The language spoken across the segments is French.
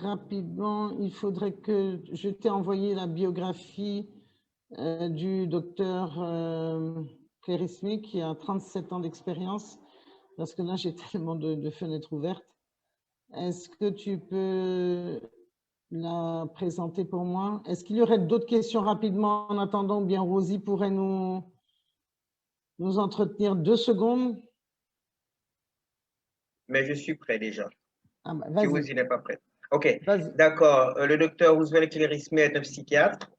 rapidement, il faudrait que je t'ai envoyé la biographie du docteur Clérismé qui a 37 ans d'expérience, parce que là, j'ai tellement de fenêtres ouvertes. Est-ce que tu peux la présenter pour moi? Est-ce qu'il y aurait d'autres questions rapidement en attendant, ou bien Rosie pourrait nous entretenir 2 secondes? Mais je suis prêt déjà. Ah bah, Si vas-y. Rosie n'est pas prête. OK, d'accord. Le docteur Roosevelt Clérismé est un psychiatre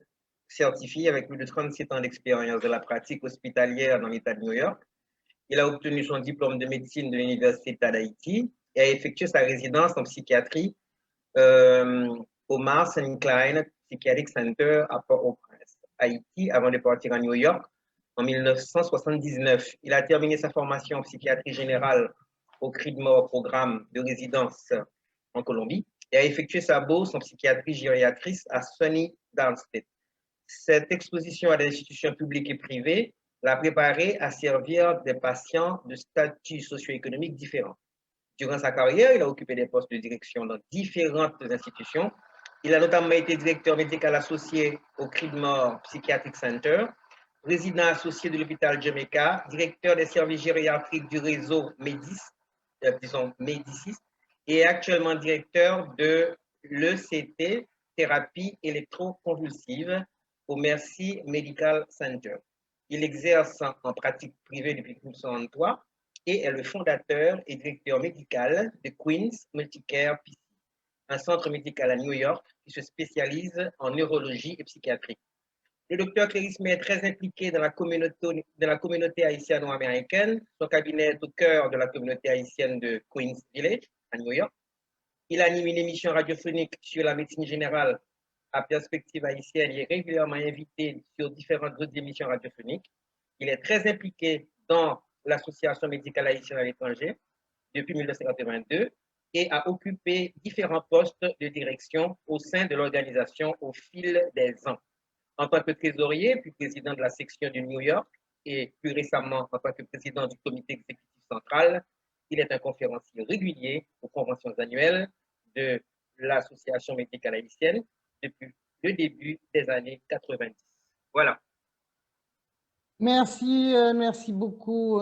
certifié avec plus de 37 ans d'expérience de la pratique hospitalière dans l'État de New York. Il a obtenu son diplôme de médecine de l'Université d'Haïti et a effectué sa résidence en psychiatrie au Mars and Klein Psychiatric Center à Port-au-Prince, Haïti, avant de partir à New York en 1979. Il a terminé sa formation en psychiatrie générale au Creedmoor programme de résidence en Colombie et a effectué sa bourse en psychiatrie gériatrice à SUNY Downstate. Cette exposition à des institutions publiques et privées l'a préparé à servir des patients de statuts socio-économiques différents. Durant sa carrière, il a occupé des postes de direction dans différentes institutions. Il a notamment été directeur médical associé au Creedmoor Psychiatric Center, président associé de l'hôpital Jamaica, directeur des services gériatriques du réseau Médicis, et actuellement directeur de l'ECT, thérapie électroconvulsive, au Mercy Medical Center. Il exerce en pratique privée depuis 1993 et est le fondateur et directeur médical de Queens Multicare PC, un centre médical à New York qui se spécialise en neurologie et psychiatrie. Le docteur Clérismé est très impliqué dans la communauté haïtiano-américaine. Son cabinet est au cœur de la communauté haïtienne de Queens Village, à New York. Il anime une émission radiophonique sur la médecine générale à perspective haïtienne et est régulièrement invité sur différentes autres émissions radiophoniques. Il est très impliqué dans l'Association médicale haïtienne à l'étranger depuis 1982 et a occupé différents postes de direction au sein de l'organisation au fil des ans. En tant que trésorier, puis président de la section de New York et plus récemment en tant que président du comité exécutif central, il est un conférencier régulier aux conventions annuelles de l'Association médicale haïtienne depuis le début des années 90. Voilà. Merci, merci beaucoup,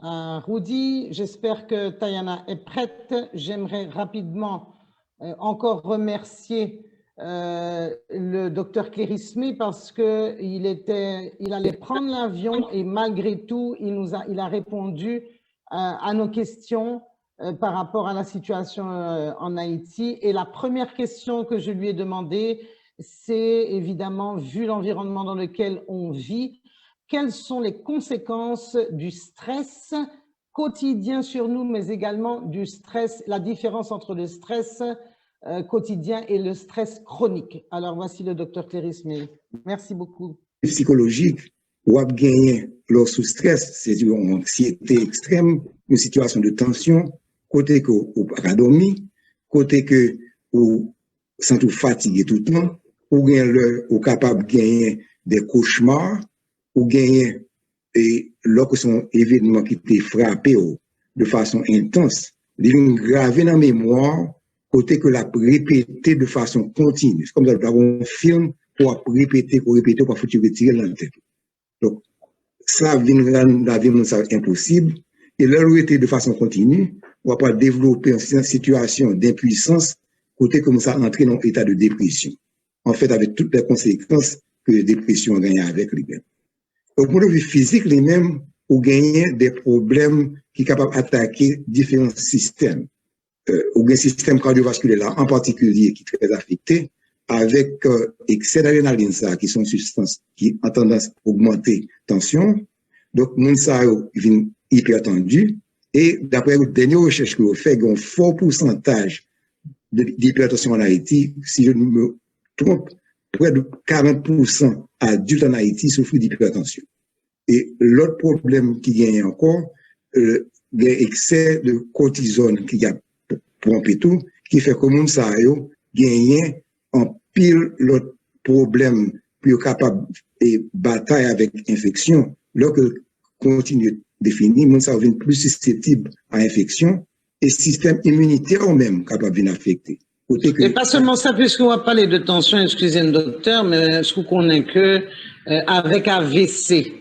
Rudy. J'espère que Tayana est prête. J'aimerais rapidement encore remercier le docteur Clérismé parce qu'il allait prendre l'avion et malgré tout, il a répondu à nos questions par rapport à la situation en Haïti. Et la première question que je lui ai demandée, c'est évidemment, vu l'environnement dans lequel on vit, quelles sont les conséquences du stress quotidien sur nous, mais également du stress, la différence entre le stress quotidien et le stress chronique. Alors, voici le docteur Clérismé. Merci beaucoup. Psychologique, ou a gagné leur sous stress, c'est une anxiété extrême, une situation de tension, côté que ou pas dormir, côté que ou sans tout fatigué tout le temps, ou ou capable de gagner des cauchemars, ou gagner et lorsque son événement qui t'est frappé de façon intense, il est gravé dans la mémoire, côté que l'a répété de façon continue. C'est comme ça, un film pour répéter, pour foutre retirer dans la tête. Donc, ça vient rendre la vie impossible. Et là, était de façon continue, on va pas développer une situation d'impuissance, côté comme ça, entrer dans un état de dépression. En fait, avec toutes les conséquences que la dépression a gagné avec lui-même. Au point de vue physique, lui-même, ou gagner des problèmes qui sont capables d'attaquer différents systèmes. Ou un système cardiovasculaire là, en particulier, qui est très affecté, avec excès d'adrénaline, ça, qui sont substances qui ont tendance à augmenter la tension. Donc, mon ça vient hyper tendu. Et d'après les dernières recherches que vous faites, il y a un fort pourcentage d'hypertension en Haïti. Si je ne me trompe, près de 40% adultes en Haïti souffrent d'hypertension. Et l'autre problème qui gagne encore, l'excès de cortisone qui a pompé tout, qui fait que mon ça gagne en pile l'autre problème pour capable de bataille avec infection. Lorsque continue définir, mon ça devient plus susceptible à infection et système immunitaire ou même capable de affecter. Et pas seulement ça, puisqu'on va parler de tension, excusez-moi docteur, mais est-ce qu'on connaît que avec AVC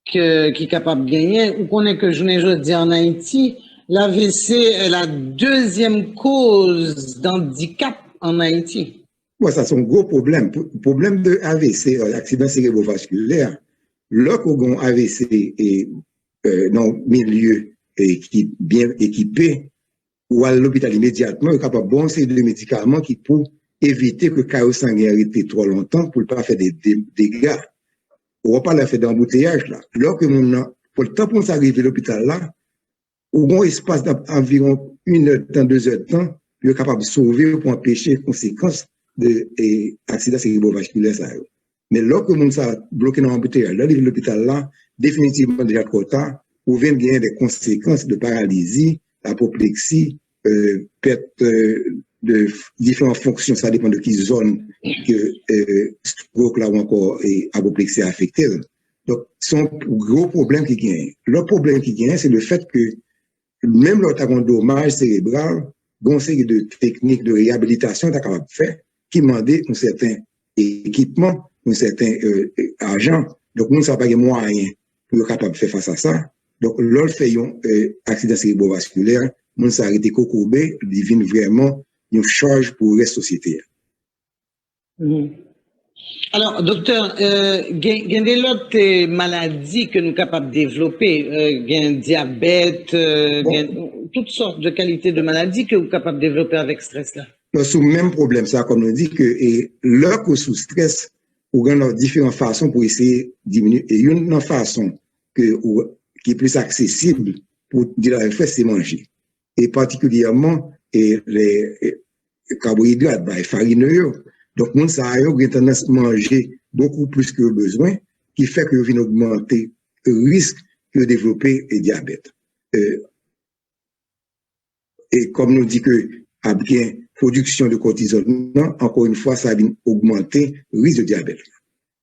qui est capable de gagner, ou qu'on est que je dis en Haïti, l'AVC est la deuxième cause d'handicap en Haïti. Ouais, ça c'est un gros problème. Problème de AVC, accident cérébrovasculaire. Lorsqu'on a AVC et dans un milieu qui bien équipé, ou à l'hôpital immédiatement, on est capable de bon de médicaments qui pour éviter que le chaos sanguin reste trop longtemps pour ne pas faire des dégâts. On va pas la faire d'embouteillage là. Lorsque pour le temps pour s'arriver à l'hôpital là, au bon espace d'environ 1 heure de temps, 2 heures de temps, on est capable de sauver pour empêcher les conséquences de l'accident cérébrovasculaire. Mais lorsque on s'est bloqué dans l'embouteillage, là, l'hôpital là, définitivement déjà trop tard, on vient de gagner des conséquences de paralysie, apoplexie, perte de différentes fonctions, ça dépend de qui zone que stroke là ou encore apoplexie affectée. Donc, c'est un gros problème qui gagne. Le problème qui gagne, c'est le fait que même lorsqu'on a un dommage cérébral, une série de techniques de réhabilitation qu'on est capable de faire, qui demandent un certain équipement, un certain argent. Donc, nous ne savons pas les moyens pour être capable de faire face à ça. Donc, lorsqu'on fait un accident cérébrovasculaire, nous sommes arrêtés cocobé, il devient vraiment une charge pour la société. Alors, docteur, il y a des autres maladies que nous sommes capables de développer. Il y a un diabète, toutes sortes de qualités de maladies que nous sommes capables de développer avec stress là. C'est le même problème, ça, comme on dit, que lorsqu'on sous stress, on a différentes façons pour essayer de diminuer. Et une façon qui est plus accessible pour dire la vérité, c'est manger. Et particulièrement les carbohydrates, les farineux. Donc, nous avons tendance à manger beaucoup plus que besoin, qui fait que vient augmenter le risque de développer le diabète. Et comme nous dit que, à bien production de cortisol, encore une fois, ça vient augmenter le risque de diabète.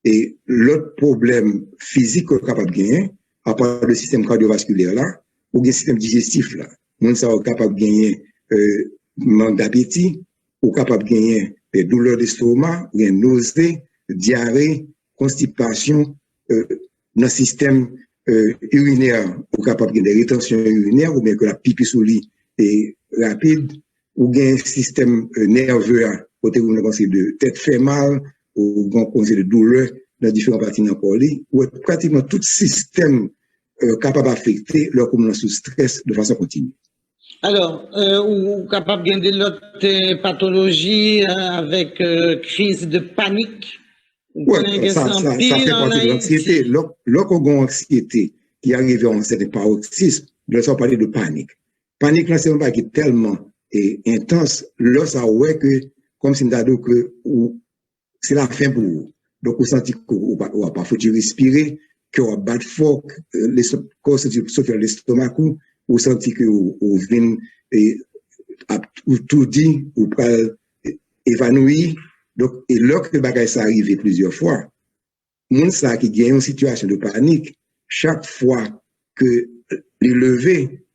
Et l'autre problème physique qu'on est capable de gagner, à part le système cardiovasculaire là, ou le système digestif là, nous sommes capables de gagner manque d'appétit, ou capable de gagner des douleurs d'estomac, des nausées, diarrhée, constipation, dans le système urinaire, ou capable de gagner des rétentions urinaires, ou bien que la pipi sous lit est rapide, ou bien un système nerveux, côté où on a de tête fait mal, ou on a de douleur dans différentes parties de corps, ou pratiquement tout système capable d'affecter leur communauté sous stress de façon continue. Alors, ou capable de gagner d'autres pathologies avec crise de panique. Oui, ça fait partie de l'anxiété. Lorsqu'on a une anxiété qui arrive à un certain paroxysme, là, ça parler de panique. Panique, là, c'est un bail qui est tellement intense, là, ça ouais que, comme si on a dit que c'est la fin pour vous. Donc, vous sentez qu'on va pas foutu respirer, qu'on va battre fort, le corps sauf l'estomac, vous sentez que vous venez tout dit, vous pas évanoui. Donc, et lorsque le bagage ça arrive plusieurs fois, moun ça qui gagne une situation de panique, chaque fois que les lever,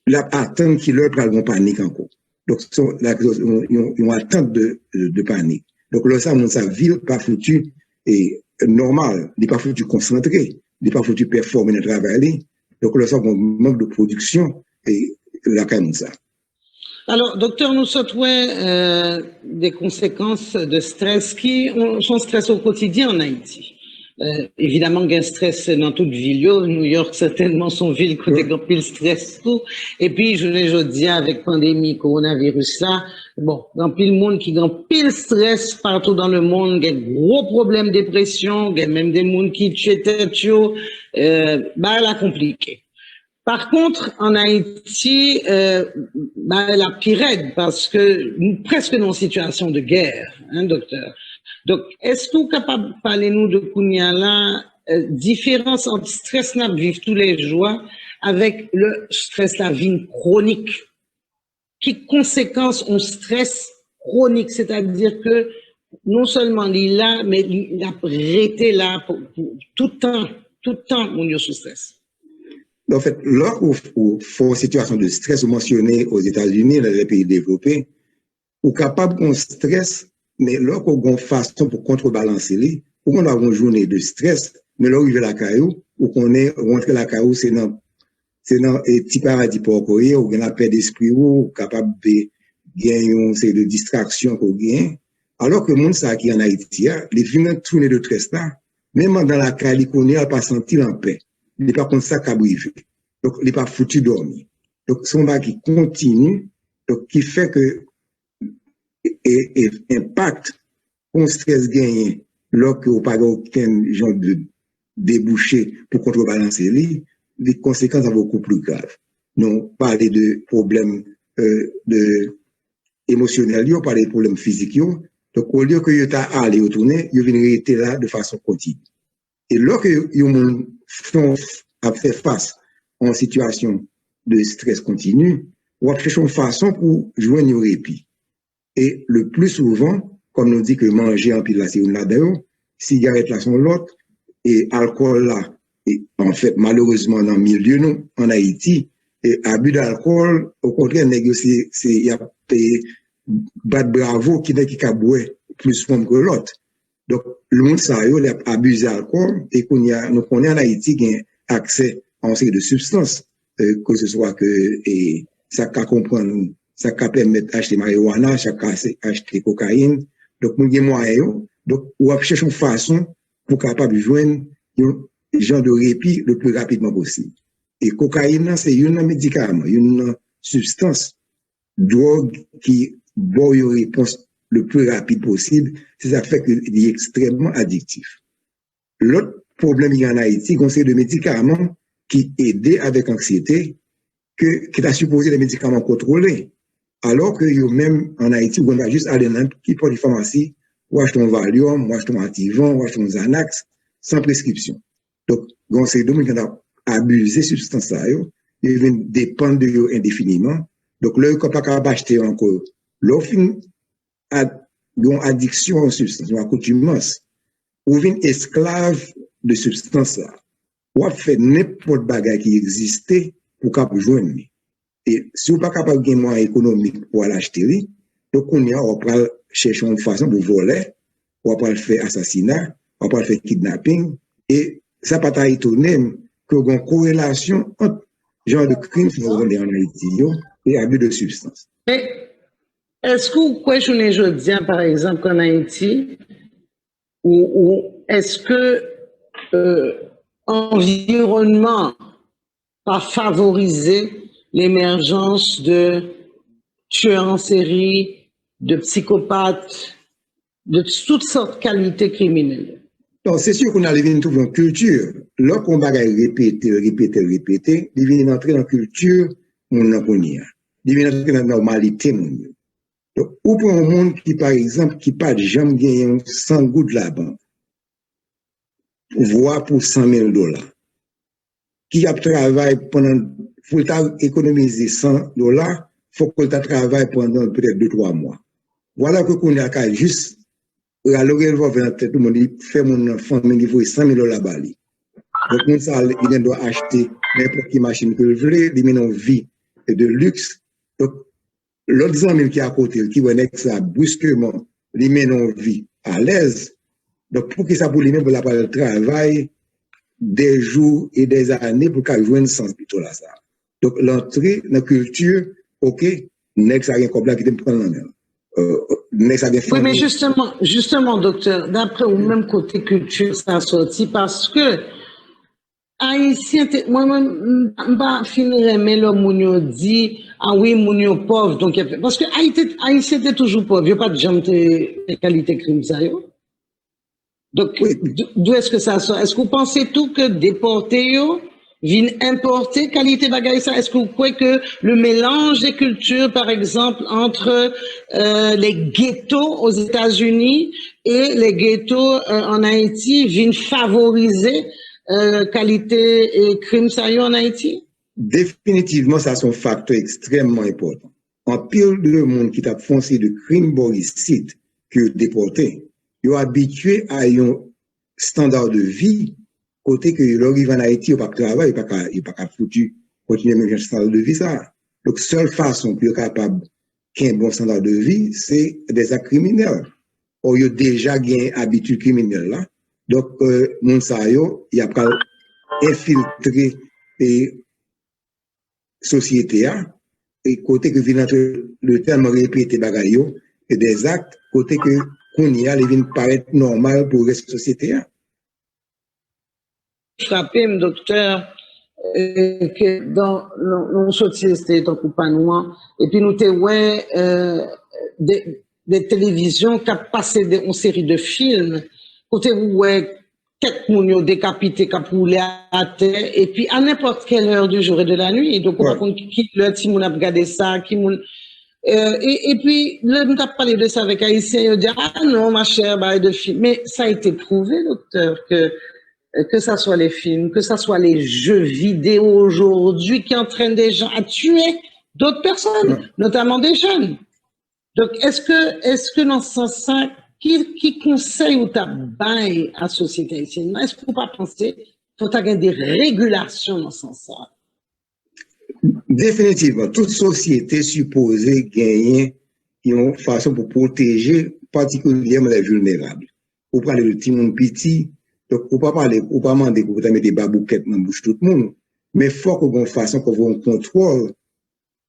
la attente qui leur prend une panique encore. Donc, une attente de panique. Donc, là, ça, moun ça ville pas foutu et normal, il n'est pas foutu concentré, il n'est pas foutu performer dans le travail. Donc, là, ça, on manque de production et la comme ça. Alors, docteur, nous souhaitons des conséquences de stress qui sont stress au quotidien en Haïti. Évidemment, il y a un stress dans toute ville. New York, certainement, son ville, côté grand pile stress tout. Et puis, je l'ai dit avec pandémie, coronavirus là, bon, dans pile monde qui a pile stress partout dans le monde, il y a gros problèmes de dépression, il y a même des monde qui tuent tête, la compliqué. Par contre, en Haïti, la pire parce que nous presque dans une situation de guerre, hein, docteur. Donc, est-ce que vous êtes capable de parler nous de Kounia là, différence entre stress qu'on vit tous les jours avec le stress la vie chronique? Quelles conséquences ont stress chronique? C'est-à-dire que non seulement il est là, mais il a été là pour tout le temps, mon Dieu, sous stress. En fait, lorsqu'on fait une situation de stress, vous mentionnez aux États-Unis, dans les pays développés, ou capable qu'on stress, mais lorsqu'on a une façon pour contrebalancer, ou qu'on a une journée de stress, mais là, arrive la caillou, ou qu'on est rentré la caillou, c'est dans un petit paradis pour courir, ou qu'on a paix d'esprit, ou capable de gagner une série de distractions qu'on gagne. Alors que le monde, ça qui en Haïti, les vignes tournent de stress là, même dans la caille, il n'a pas senti en paix. Il n'est pas comme ça qu'à briver. Donc, il n'est pas foutu dormir. Donc, c'est un qui continue, donc, qui fait que, et impact, on stress gagné, lorsque vous n'avez aucun genre de débouché pour contrebalancer les conséquences sont beaucoup plus graves. Nous parlons de problèmes émotionnels, on parle de problèmes physiques. Donc, au lieu que vous allez retourner, vous venez rester là de façon continue. Et lorsque vous fait face à une situation de stress continu, vous cherchez une façon pour joindre un répit. Et le plus souvent, comme nous dit que manger en pile là, c'est une là-dedans, cigarette là sont l'autre, et alcool là, et en fait, malheureusement, dans le milieu, nous, en Haïti, et abus d'alcool, au contraire, négocier, il y a bat bravo qui n'est qui a boire plus fort que l'autre. Donc, le monde, ça, il a abusé d'alcool, et qu'on y a, nous connaissons en Haïti, qui a accès à une série de substances, que ce soit que, et ça qu'à comprendre, ça qu'à permettre d'acheter marijuana, ça qu'à acheter cocaïne. Donc, nous avons moyen, donc, on va chercher une façon pour capable de joindre un genre de répit le plus rapidement possible. Et cocaïne, c'est un médicament, une substance, drogue qui boit une réponse le plus rapide possible. C'est ça fait qu'il est extrêmement addictif. L'autre problème, il y a en Haïti, c'est de médicaments qui aident avec anxiété, qui a supposé des médicaments contrôlés. Alors que même en Haïti, on va juste aller dans une petite porte de pharmacie, ou acheter un Valium, ou acheter un Ativan, ou acheter un Xanax, sans prescription. Donc, c'est des gens qui ont abusé de substances, ils dépendent de eux indéfiniment. Donc, là, ils ne peuvent pas acheter encore. L'offre a une addiction aux substances, une accoutumance, ou une esclave de substances. Ou fait n'importe quoi qui existait pour qu'on joindre. Et si vous n'êtes pas capable de gagner moyen économique pour l'acheter, donc on va chercher une façon pour voler, on va faire assassinat, on va faire kidnapping, et ça ne peut pas étonner qu'il y ait une corrélation entre le genre de crimes qui sont en Haïti et abus de substances. Mais est-ce que vous questionnez aujourd'hui, par exemple, en Haïti, ou est-ce que l'environnement a favorisé l'émergence de tueurs en série, de psychopathes, de toutes sortes de qualités criminelles? Donc, c'est sûr qu'on a trouver une culture. Lorsqu'on va répéter, il vient entrer dans la culture, on n'a pas ni. Il vient entrer dans la normalité, donc, ou pour un monde qui, par exemple, qui pas jamais gagné 100 gouttes de la banque, voire pour $100,000, qui a travaillé pendant, faut économiser $100, faut qu'on travaille pendant peut-être 2-3 mois. Voilà que qu'on a juste, alors il va venir tout le monde, il fait mon famille, il faut $100,000 bali. Donc, ça, il doit acheter n'importe quelle machine que vous voulez, il met une vie de luxe. Donc, l'autre 100,000 qui est à côté, qui va être ça brusquement, il met une vie à l'aise. Donc, pour que ça pour lui-même, pour la part de travail, des jours et des années pour qu'il joue un sens plutôt là, ça. Donc, l'entrée dans la culture, ok, next a un complet qui te prend la main. Oui, mais justement, docteur, d'après au même côté culture, ça a sorti parce que Haïtien, moi-même, je ne finirai mais le mounio dit, ah oui, mounio pauvre, donc, parce que Haïtien était toujours pauvre, il n'y a pas de gens de qualité crime, ça, yo. Donc, oui. D'où est-ce que ça sort? Est-ce que vous pensez tout que déporter, viennent importer qualité bagaille ça? Est-ce que vous croyez que le mélange des cultures, par exemple, entre les ghettos aux États-Unis et les ghettos en Haïti, viennent favoriser qualité et crime ça en Haïti? Définitivement, ça c'est un facteur extrêmement important. En pile de monde qui t'a foncé de crimes boricides que déporté, ils sont habitués à un standard de vie côté que l'arrive en Haïti, il n'y a pas de travail, il n'y a pas de foutu, continuer même un standard de vie, ça. Donc, seule façon pour être capable qu'il y ait un bon standard de vie, c'est des actes criminels. Or, il y a déjà une habitude criminelle, là. Donc, mon sayo, il y a pas infiltré et société, et côté que vient le terme répété bagayo, et des actes, côté que qu'on y a, les vient paraître normal pour la société. Frappé, docteur, que dans nos sociétés, donc pas nous, et puis nous ouais des télévisions qui ont passé une série de films, côté où ouais quelques moun décapités, qui roulé à terre, et puis à n'importe quelle heure du jour et de la nuit, donc on va qui le petit moun a regardé ça, qui moun et puis, là, nous avons parlé de ça avec Haïtien, ils disent, ah non, ma chère, bah, de film. Mais ça a été prouvé, docteur, que ça soit les films, que ça soit les jeux vidéo aujourd'hui qui entraînent des gens à tuer d'autres personnes, notamment des jeunes. Donc, est-ce que dans ce sens-là, qui conseille ou ta bail à la société haïtienne? Est-ce qu'il ne faut pas penser qu'il faut avoir des régulations dans ce sens-là? Définitivement, toute société supposée gagner une façon pour protéger particulièrement les vulnérables. Pour parler de Timon Piti, donc pour pas parler, pour pas demander pour mettre des babouquettes dans la bouche tout le monde, mais il faut qu'on ait une façon qu'on ait un contrôle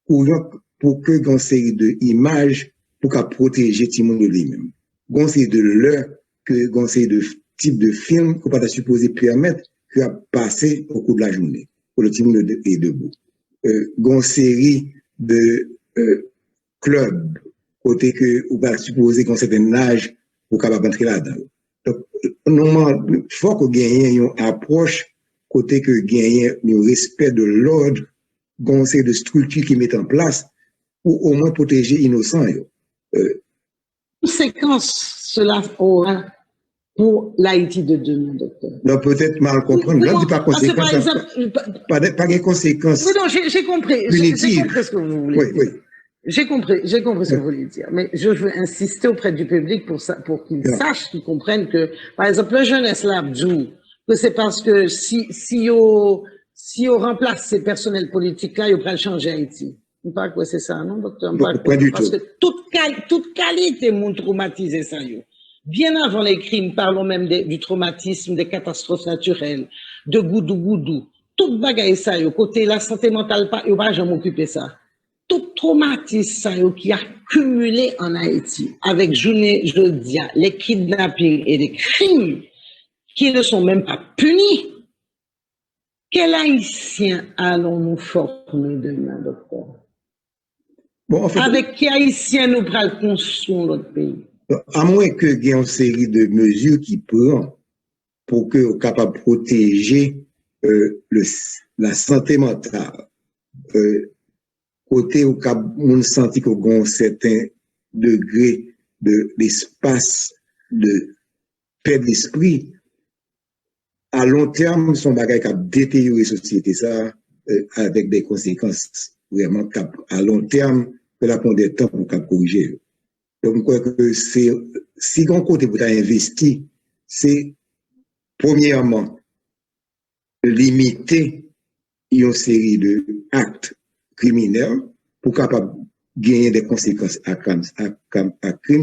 pour que une série d'images pour protéger Timon de lui-même. Une série de l'heure, une série de type de film qu'on pas supposé permettre qu'il a passé au cours de la journée pour le Timon est debout. Une série de clubs côté que ou pas supposer qu'on certain âge pour capable entrer là-dedans. Donc normalement il faut qu'on gagne une approche côté que gagne un respect de l'ordre, une série de structures qui mettent en place pour au moins protéger innocents. Conséquences cela aura pour l'Haïti de demain, docteur? Non, peut-être mal comprendre. Là, pas conséquences. Pas de conséquences. Oui, non, j'ai compris. J'ai compris ce que vous voulez dire. Oui. J'ai compris ce que vous voulez dire. Mais je veux insister auprès du public pour qu'ils sachent, qu'ils comprennent que, par exemple, le jeunesse l'abdou, que c'est parce que si on remplace ces personnels politiques-là, ils pourraient changer Haïti. Pas que c'est ça, non, docteur? Pas du tout. Parce que toute qualité m'ont traumatisé ça, yo. Bien avant les crimes, parlons même du traumatisme, des catastrophes naturelles, de goudou. Tout bagaille ça, yo, côté la santé mentale, yo pas jamais occupé ça. Tout traumatisme ça, yo, qui a cumulé en Haïti, avec journée, je dis, les kidnappings et les crimes qui ne sont même pas punis. Quel Haïtien allons-nous former demain, docteur? Bon, en fait, avec quel Haïtien nous prenons construire notre pays? À moins qu'il y ait une série de mesures qui prennent pour que soient capables de protéger la santé mentale, côté où on senti qu'il y a un certain degré d'espace de paix d'esprit, à long terme, son bagage qui a détérioré la société, ça, avec des conséquences vraiment à long terme, que la prendre des temps pour corriger. Donc, je crois que c'est, si on côté pour investir, c'est, premièrement, limiter une série d'actes criminels pour capable gagner des conséquences à crime,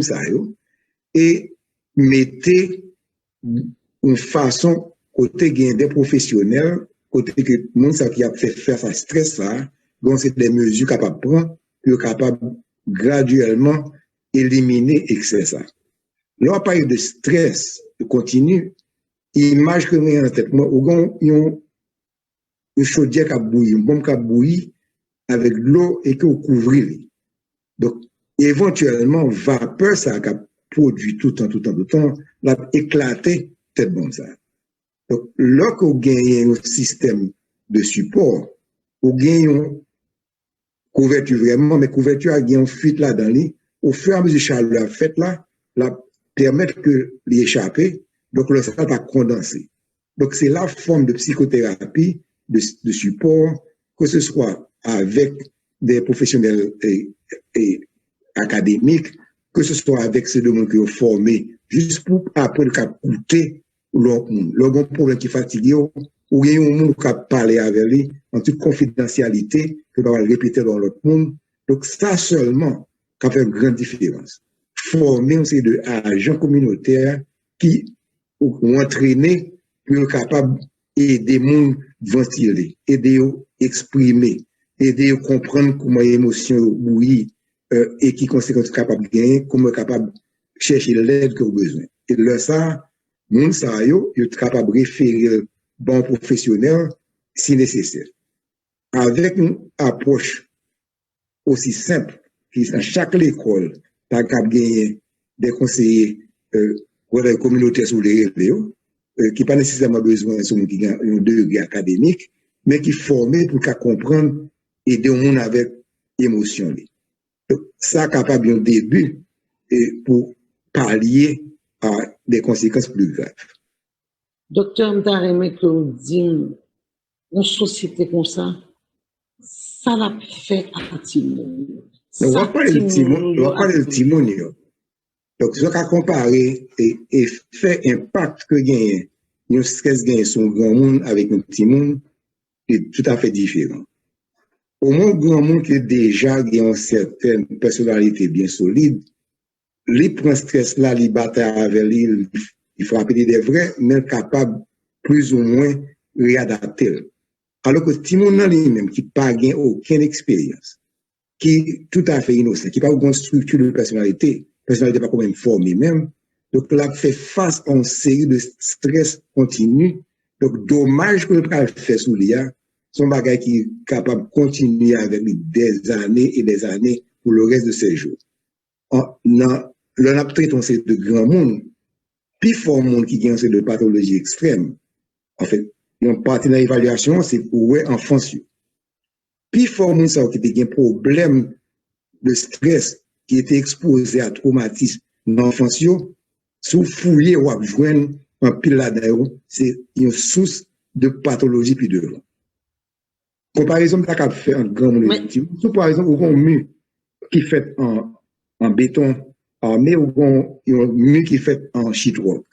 ça, et mettre une façon, côté gagner des professionnels, côté que monde ça qui a fait faire ça stress, ça, donc c'est des mesures capables de prendre, pour capable graduellement éliminer excès ça. Là, on parle de stress continu, image que j'ai en tête, moi, au une chaudière qui a bouilli, une bombe qui a bouilli avec l'eau et qui a couvert. Donc, éventuellement, vapeur, ça a produit tout le temps, l'a éclaté, cette bombe ça. Donc, là qu'on gagne un système de support, on gagne une couverture vraiment, mais couverture a une fuite là dans lui, au fur et à mesure que chaleur fait là, la permettre que l'échapper, donc le sang va condenser. Donc c'est la forme de psychothérapie, de support, que ce soit avec des professionnels et académiques, que ce soit avec ceux de monde qui ont formé, juste pour après le cas coûter l'autre monde. Le bon problème qui fatigue, ou il y a un monde qui parler avec lui en toute confidentialité, que va répéter dans l'autre monde. Donc, ça seulement, qui fait une grande différence. Former un série d'agents communautaires qui ont entraîné pour être capable d'aider les gens ventiler, aider à exprimer, aider à comprendre comment les émotions bouillent et qui conséquences capable de gagner, comment capable de chercher l'aide qu'ils ont besoin. Et là, ça, moun sa yo, yo capable de référer bon professionnel si nécessaire. Avec une approche aussi simple, qui dans chaque école, t'as capable de gagner des conseillers ou des communautés sur les réseaux, qui pas nécessairement besoin de son qui a un degré académique, mais qui formé pour qu'à comprendre et aider le monde avec émotion. Donc, ça capable un début pour pallier à des conséquences plus graves. Docteur Mtareme, que vous dites, une société comme ça, ça l'a fait à Timon. On va parler de Timon. Donc, ce qu'on comparer et fait impact que gagne, un stress gagne son grand monde avec un petit monde, est tout à fait différent. Au moins, grand monde qui déjà a une certaine personnalité bien solide, lui prend stress là, lui bataille avec lui, il faut appeler des vrais, mais capable plus ou moins réadapter. Alors que Timon lui-même, qui n'a pas aucune expérience, qui est tout à fait innocent, qui n'a pas une structure de personnalité pas quand même formée même, donc là, fait face à une série de stress continu, donc dommage que le travail fait sous l'IA, son bagage qui est capable de continuer avec lui des années et des années pour le reste de ses jours. L'on a traité on sait de grand monde, puis fort monde qui gagne de pathologies extrêmes. En fait, une partie de l'évaluation, c'est pour enfants. Puis fort monde ça qui a un problème de stress qui était exposé à traumatisme dans l'enfance, sous fouiller ou à joindre un pile là-dedans, c'est une source de pathologie puis de l'eau. Comparaison, tu as fait un grand monde. Par exemple, ou un mur qui fait en béton armé ou un mur qui fait en sheet rock.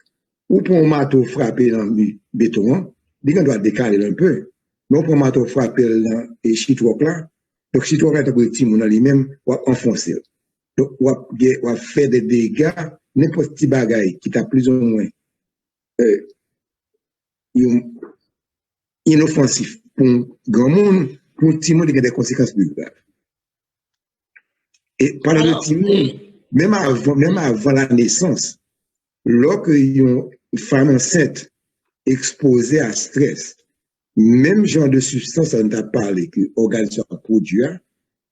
Ou pour un marteau frappé dans le béton, il doit décaler un peu. Mais pour un marteau frappé dans le sheet rock là, donc sheet rock là, tu as un petit monde lui-même ou enfoncer. Donc, on va faire des dégâts, n'importe quel bagage qui t'a plus ou moins inoffensif pour grand monde, pour petit monde, il y a des conséquences plus graves. Et par le petit monde, même avant la naissance, lorsque une femme enceinte exposée à stress, même genre de substance, on t'a parlé que l'organisme produit,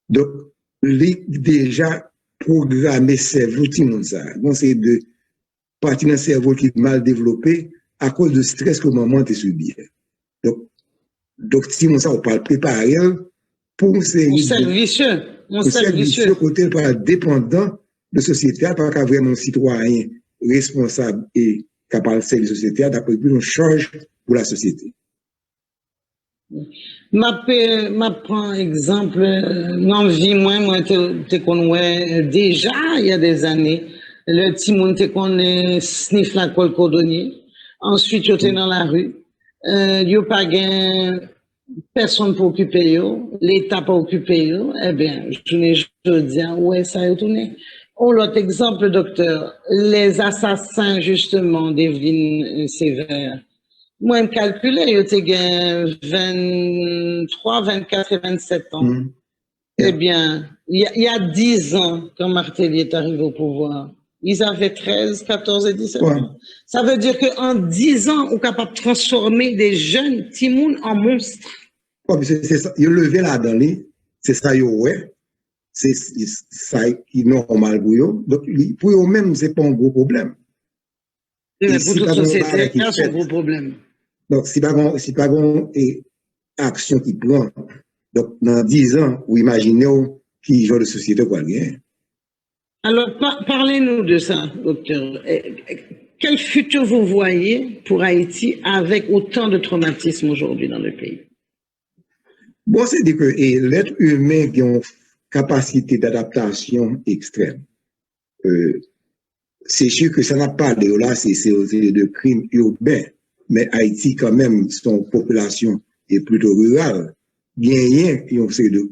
donc, déjà, programmer cerveau tout le monde ça. Bon, c'est de partie d'un cerveau qui est mal développé à cause de stress que maman a subi. Donc si on ça on parle préparer pour ces servicieux côté pas dépendant de société, pas qu'à vraiment un citoyen responsable et capable de servir la société, d'après plus on charge pour la société. Ma prends exemple, dans vie, moi, te connais déjà, il y a des années, le petit monde te connaît sniff la colle cordonnier. Ensuite, j'étais dans la rue. Yo pas gain personne pour occuper yo, l'État pas occupé yo. Eh bien, je dis, ouais, ça a tourné. L'autre exemple, docteur, les assassins, justement, d'Evelyne Sévère. Moi, je calculais, j'ai 23, 24 et 27 ans. Eh bien, il y a 10 ans, quand Martelly est arrivé au pouvoir, ils avaient 13, 14 et 17 ans. Ça veut dire qu'en 10 ans, on est capable de transformer des jeunes Timoun en monstres. C'est ça, ils levé là-dedans, c'est ça, ouais. C'est ça qui est normal pour eux. Donc, pour eux-mêmes, ce n'est pas un gros problème. Mais pour toute société, c'est un gros problème. Donc, si pas une action qui prend, donc, dans 10 ans, vous imaginez qui genre de société quoi gagner. Alors, parlez-nous de ça, docteur. Quel futur vous voyez pour Haïti avec autant de traumatisme aujourd'hui dans le pays? Bon, c'est dit que l'être humain qui a une capacité d'adaptation extrême. c'est sûr que ça n'a pas de là, c'est de crimes urbains. Mais Haïti, quand même, son population est plutôt rurale. Bien, il y a une série de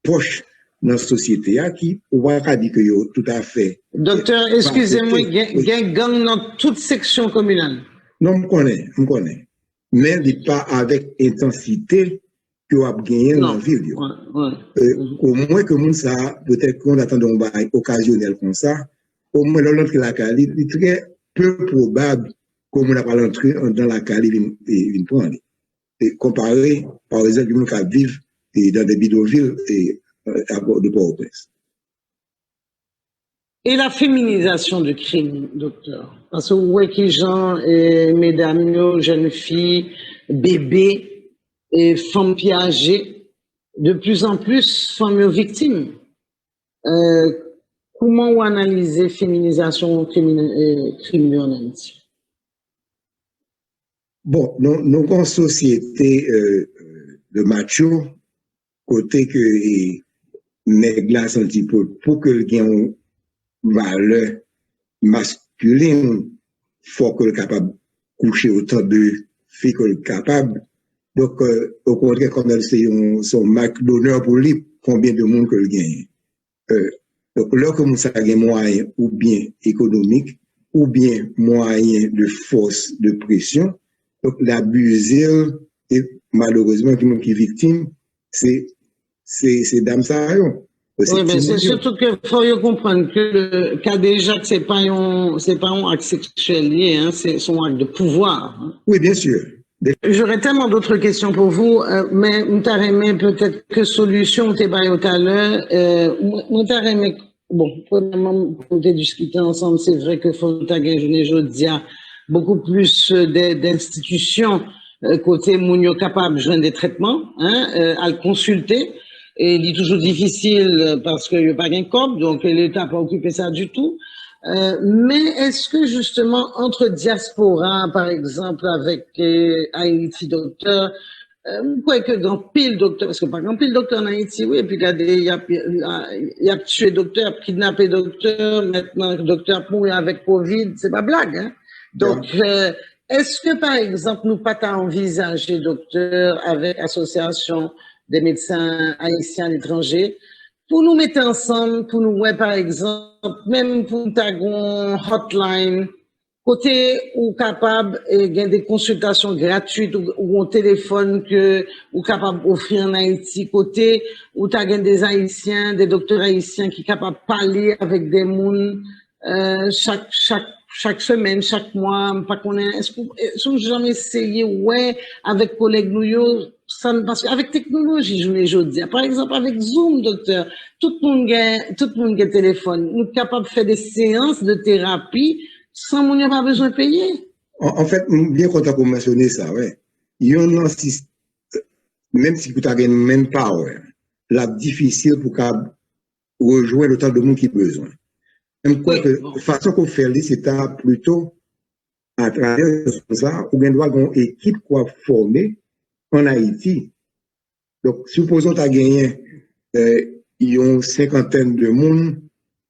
proches dans la société qui, on va pas dire que tout à fait. Docteur, excusez-moi, il y a un gang dans toute section communale. Non, je connais. Mais pas avec intensité que vous avez gagné dans la ville. Au moins que moun ça, peut-être qu'on attend un bail occasionnel comme ça, au moins l'autre la Cali, il est très peu probable qu'on n'a pas l'entrée dans la Cali et prendre. Et comparé, par exemple, nous qui vivent dans des bidonvilles à bord de Port-au-Prince. Et la féminisation du crime, docteur? Parce que vous voyez que les gens, mesdames, jeunes filles, bébés, et femmes âgées, de plus en plus femmes victimes. Comment vous analysez féminisation crime en Haïti? Bon, nous avons une société de macho, côté que les glaces un petit peu, pour que le gain valeur masculine, faut que le capable coucher autant de filles que le capable. Donc, au contraire, comme c'est son marque d'honneur pour lui, combien de monde que le gagne. Donc, là, comme ça a des moyens, ou bien économiques, ou bien moyens de force, de pression, donc l'abuser, et malheureusement, qui est victime, c'est dames ça. Oui, mais c'est surtout qu'il faut comprendre que le cas déjà que c'est pas un acte sexuel lié, hein, c'est son acte de pouvoir. Hein. Oui, bien sûr. J'aurais tellement d'autres questions pour vous, mais nous t'arrêtons peut-être que solution t'es pas tout à l'heure. Nous t'arrêtons, bon, pour discuter ensemble, c'est vrai que faut t'agir aujourd'hui beaucoup plus d'institutions côté mounio capable de joindre des traitements, hein, à le consulter. Et il est toujours difficile parce qu'il n'y a pas de COP, donc l'État n'a pas occupé ça du tout. Mais est-ce que justement, entre diaspora, par exemple, avec Haïti docteur, vous croyez que dans pile docteur, parce que par exemple, pile docteur en Haïti, oui, et puis regardez, il y a tué docteur, il a kidnappé docteur, maintenant docteur mourir avec Covid, c'est pas blague, hein. Donc, est-ce que par exemple, nous pas envisager docteur avec association des médecins haïtiens à l'étranger, pour nous mettre ensemble, pour nous, ouais, par exemple, même pour nous hotline, côté ou capable et des consultations gratuites ou un téléphone que ou capable d'offrir en Haïti, côté où tu as des Haïtiens, des docteurs haïtiens qui sont capables de parler avec des gens chaque semaine, chaque mois, pas qu'on est-ce que jamais essayé, ouais, avec collègues nous, parce qu'avec technologie, je dis, par exemple, avec Zoom, docteur, tout le monde a téléphone. Nous sommes capables de faire des séances de thérapie sans qu'on n'ait pas besoin de payer. En fait, bien content pour mentionner ça, ouais. Il y a un système, même si vous avez même pas, ouais, la difficile pour rejoindre autant de monde qui a besoin. Même quoi que, la façon qu'on fait, c'est plutôt à travers ça, ou bien doit avoir une équipe quoi formée en Haïti. Donc, supposons que tu as gagné, il y a une cinquantaine de monde,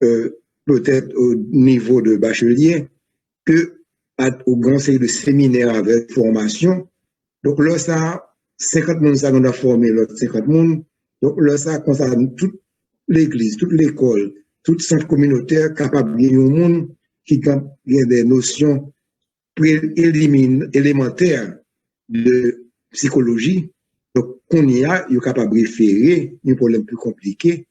peut-être au niveau de bachelier, que au grand série de séminaires avec formation. Donc là, ça, 50 personnes, ça, on a formé l'autre 50 personnes. Donc là, ça concerne toute l'église, toute l'école, tout centre communautaire capable de gagner au monde qui a des notions élémentaires de psychologie. Donc, qu'on y a, il est capable de référer un problème plus compliqué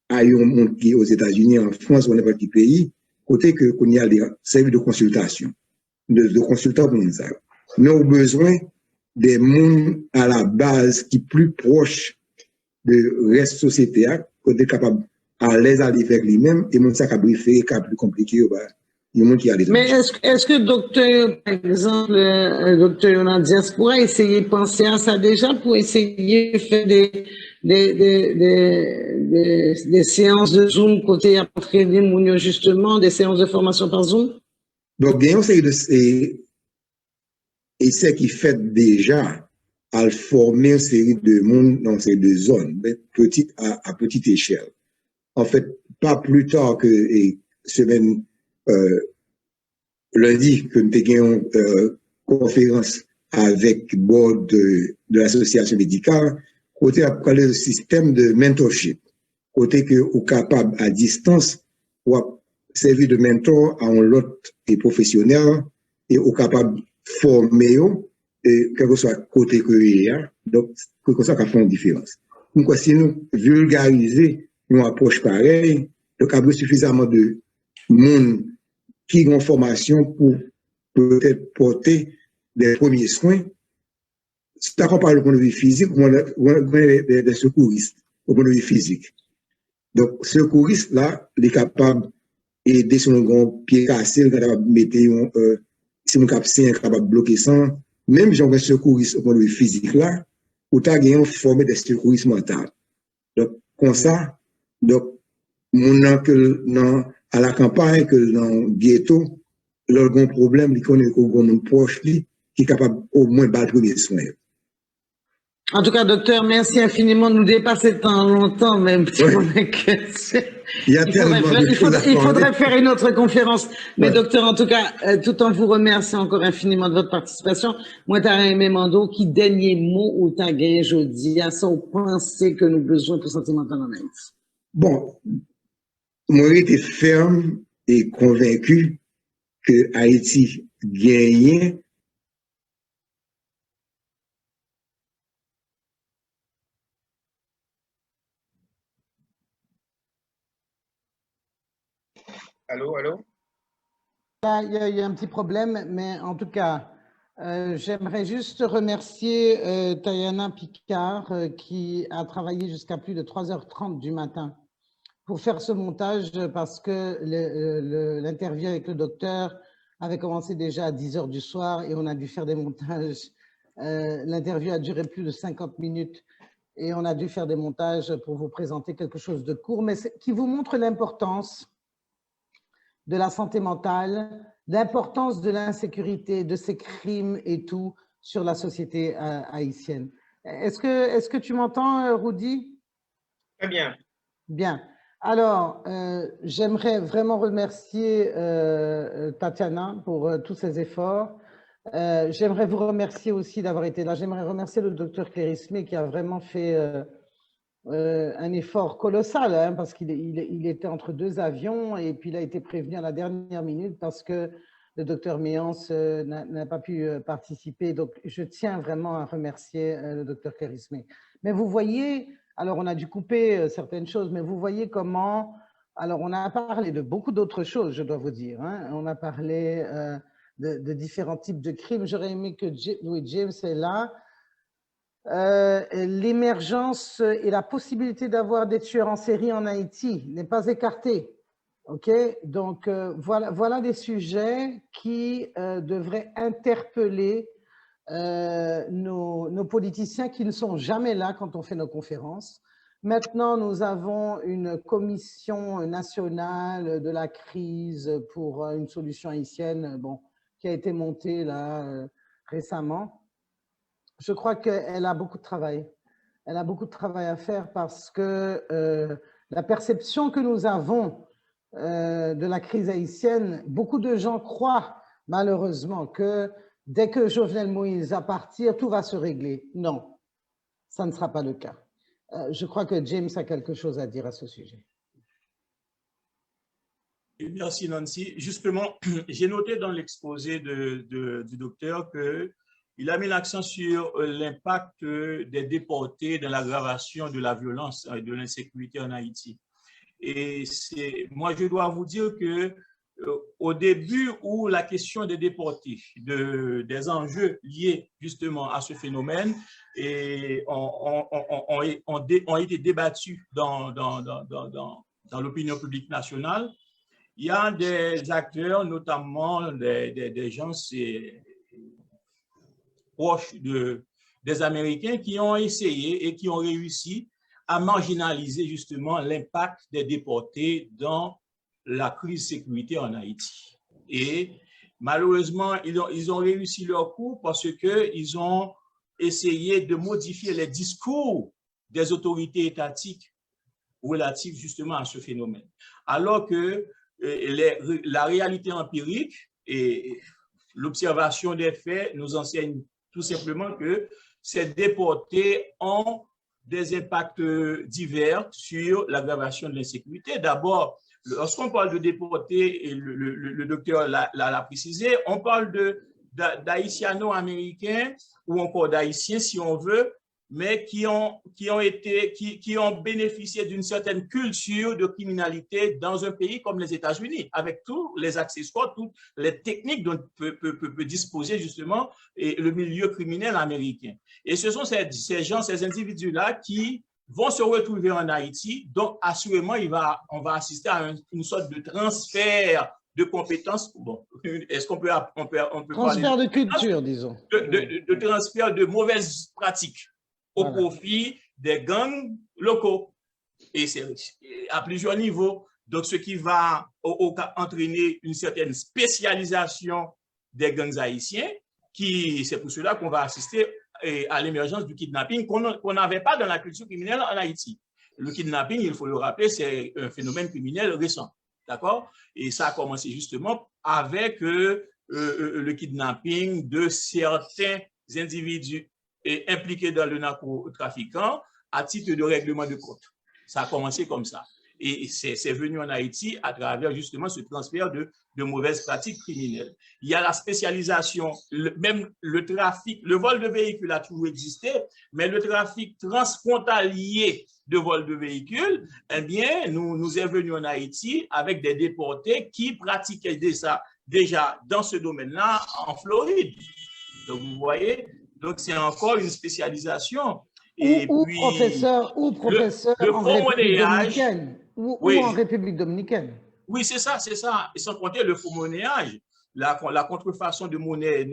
à un monde qui est aux États-Unis, en France ou n'importe quel pays, côté que qu'on y a des services de consultation, de consultants pour ça. Mais au besoin des mondes à la base qui plus proche de reste société, côté capable à l'aise à aller faire lui-même, et mon sac à briefer, qui est plus compliqué, mais est-ce que docteur, par exemple, docteur Yonan Diaz pourrait essayer de penser à ça déjà pour essayer de faire des séances de Zoom côté à entraîner Mounio justement, des séances de formation par Zoom? Donc, il y a une série de essais qui fait déjà à former une série de monde dans ces deux zones, à petite échelle. En fait, pas plus tard que semaine lundi que nous avons une conférence avec le board de l'association médicale, côté après le système de mentorship, côté que vous capable à distance ou servir de mentor à un autre professionnel et vous capable de former et quel que soit côté que vous avez, donc que ça fait une différence. Donc si nous vulgariser une approche pareille, donc il y a suffisamment de monde qui ont une formation pour peut-être porter des premiers soins. C'est à qu'on parle au point de vue physique, ou des secouristes au point de vue physique. Donc, secouriste, là, il est capable d'aider sur un grand pied cassé, il est capable de mettre si mon cap c'est capable de bloquer ça. Même si on a un secouriste au point de vue physique, là, ou tu as formé des secouristes mentaux. Donc, comme ça, donc, mon que à la campagne, que dans le ghetto, leur grand problème, ils connaissent au grand proche, qui est capable au moins de battre le premier soin. En tout cas, docteur, merci infiniment de nous dépasser tant longtemps, même si on est que il faudrait faire une autre conférence. Mais docteur, en tout cas, tout en vous remerciant encore infiniment de votre participation, moi, t'as aimé Mando, qui dernier mot ou t'as gagné jeudi, à ça, penser que nous besoin pour sentimental en Haïti. Bon, moi, j'étais ferme et convaincu que Haïti gagnait. Allô, allô? Il y a un petit problème, mais en tout cas, j'aimerais juste remercier Tayana Picard qui a travaillé jusqu'à plus de 3h30 du matin pour faire ce montage parce que l'interview avec le docteur avait commencé déjà à 10h du soir et on a dû faire des montages. L'interview a duré plus de 50 minutes et on a dû faire des montages pour vous présenter quelque chose de court, mais qui vous montre l'importance de la santé mentale, l'importance de l'insécurité, de ces crimes et tout sur la société haïtienne. Est-ce que tu m'entends, Rudy? Très bien. Bien. Alors, j'aimerais vraiment remercier Tatiana pour tous ses efforts. J'aimerais vous remercier aussi d'avoir été là. J'aimerais remercier le docteur Clérismé qui a vraiment fait un effort colossal, hein, parce qu'il était entre deux avions et puis il a été prévenu à la dernière minute parce que le docteur Méance n'a pas pu participer. Donc, je tiens vraiment à remercier le docteur Clérismé. Mais vous voyez, alors on a dû couper certaines choses, mais vous voyez comment… Alors, on a parlé de beaucoup d'autres choses, je dois vous dire. Hein. On a parlé de différents types de crimes. J'aurais aimé que James est là. L'émergence et la possibilité d'avoir des tueurs en série en Haïti n'est pas écartée. Okay? Donc, voilà des sujets qui devraient interpeller nos politiciens qui ne sont jamais là quand on fait nos conférences. Maintenant, nous avons une commission nationale de la crise pour une solution haïtienne qui a été montée là, récemment. Je crois qu'elle a beaucoup de travail. Elle a beaucoup de travail à faire parce que la perception que nous avons de la crise haïtienne, beaucoup de gens croient malheureusement que dès que Jovenel Moïse va partir, tout va se régler. Non, ça ne sera pas le cas. Je crois que James a quelque chose à dire à ce sujet. Merci Nancy. Justement, j'ai noté dans l'exposé du docteur qu'il a mis l'accent sur l'impact des déportés dans l'aggravation de la violence et de l'insécurité en Haïti. Et moi, je dois vous dire que au début où la question des déportés, des enjeux liés justement à ce phénomène ont été débattus dans l'opinion publique nationale, il y a des acteurs, notamment des gens proches des Américains qui ont essayé et qui ont réussi à marginaliser justement l'impact des déportés dans la crise de sécurité en Haïti. Et malheureusement, ils ont réussi leur coup parce qu'ils ont essayé de modifier les discours des autorités étatiques relatifs justement à ce phénomène. Alors que la réalité empirique et l'observation des faits nous enseigne tout simplement que ces déportés ont des impacts divers sur l'aggravation de l'insécurité. D'abord, lorsqu'on parle de déportés, et le docteur l'a précisé, on parle d'haïtiano-américains ou encore d'haïtiens, si on veut, mais qui ont bénéficié d'une certaine culture de criminalité dans un pays comme les États-Unis, avec tous les accessoires, toutes les techniques dont peut disposer justement le milieu criminel américain. Et ce sont ces gens, ces individus-là qui vont se retrouver en Haïti, donc assurément, on va assister à une sorte de transfert de compétences. Bon, est-ce qu'on peut transfert de culture, disons. De transfert de mauvaises pratiques au profit des gangs locaux. Et c'est à plusieurs niveaux. Donc, ce qui va entraîner une certaine spécialisation des gangs haïtiens, c'est pour cela qu'on va assister à l'émergence du kidnapping qu'on n'avait pas dans la culture criminelle en Haïti. Le kidnapping, il faut le rappeler, c'est un phénomène criminel récent. D'accord? Et ça a commencé justement avec le kidnapping de certains individus impliqués dans le narcotrafiquant à titre de règlement de compte. Ça a commencé comme ça. Et c'est venu en Haïti à travers justement ce transfert de mauvaises pratiques criminelles. Il y a la spécialisation, même le trafic, le vol de véhicules a toujours existé, mais le trafic transfrontalier de vol de véhicules, eh bien, nous est venu en Haïti avec des déportés qui pratiquaient déjà dans ce domaine-là en Floride. Donc, vous voyez, donc c'est encore une spécialisation. Et ou puis, professeur le en faux République monnayage, dominicaine. Ou en République dominicaine. Oui, c'est ça. Et sans compter le faux monnayage. La contrefaçon de monnaie,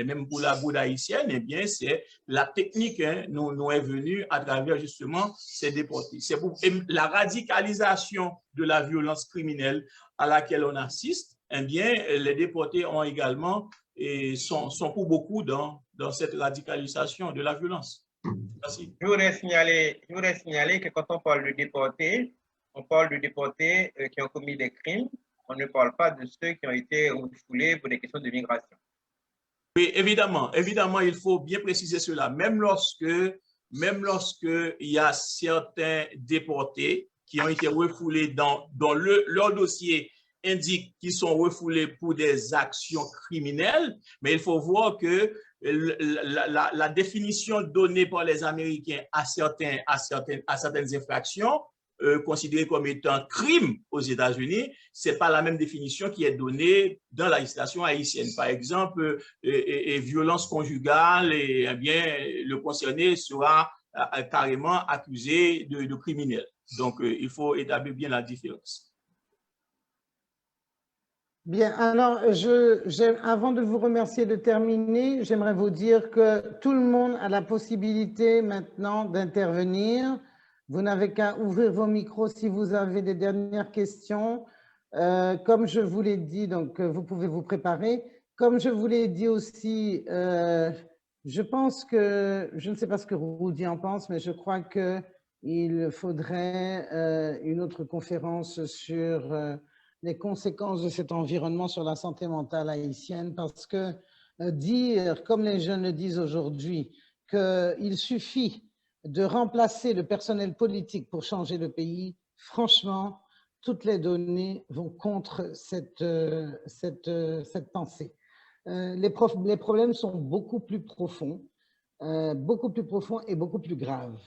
même pour la bourse haïtienne, eh bien, c'est la technique, nous est venue à travers justement ces déportés. C'est pour la radicalisation de la violence criminelle à laquelle on assiste, eh bien, les déportés ont également et sont pour beaucoup dans cette radicalisation de la violence. Merci. Je voudrais signaler que quand on parle de déportés, on parle de déportés qui ont commis des crimes. On ne parle pas de ceux qui ont été refoulés pour des questions de migration. Oui, évidemment, il faut bien préciser cela. Même lorsque il y a certains déportés qui ont été refoulés dont leur dossier indique qu'ils sont refoulés pour des actions criminelles, mais il faut voir que la définition donnée par les Américains à certaines infractions considérées comme étant crime aux États-Unis, ce n'est pas la même définition qui est donnée dans la législation haïtienne. Par exemple, violence conjugale, et eh bien, le concerné sera carrément accusé de criminel. Donc, il faut établir bien la différence. Bien, alors, avant de vous remercier de terminer, j'aimerais vous dire que tout le monde a la possibilité maintenant d'intervenir. Vous n'avez qu'à ouvrir vos micros si vous avez des dernières questions. Comme je vous l'ai dit, donc vous pouvez vous préparer. Comme je vous l'ai dit aussi, je pense que, je ne sais pas ce que Rudy en pense, mais je crois qu'il faudrait une autre conférence sur les conséquences de cet environnement sur la santé mentale haïtienne, parce que dire, comme les jeunes le disent aujourd'hui, qu'il suffit de remplacer le personnel politique pour changer le pays, franchement, toutes les données vont contre cette pensée. Les problèmes sont beaucoup plus profonds et beaucoup plus graves.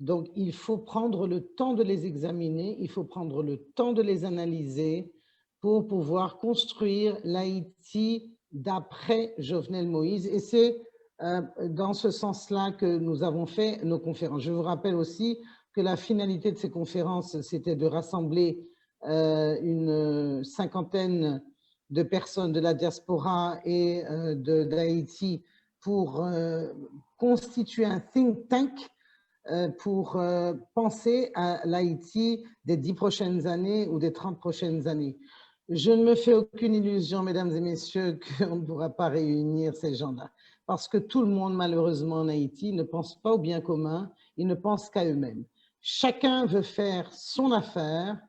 Donc, il faut prendre le temps de les examiner, il faut prendre le temps de les analyser pour pouvoir construire l'Haïti d'après Jovenel Moïse. Et c'est dans ce sens-là que nous avons fait nos conférences. Je vous rappelle aussi que la finalité de ces conférences, c'était de rassembler une cinquantaine de personnes de la diaspora et d'Haïti pour constituer un think tank pour penser à l'Haïti des 10 prochaines années ou des 30 prochaines années. Je ne me fais aucune illusion, mesdames et messieurs, qu'on ne pourra pas réunir ces gens-là. Parce que tout le monde, malheureusement, en Haïti, ne pense pas au bien commun, ils ne pensent qu'à eux-mêmes. Chacun veut faire son affaire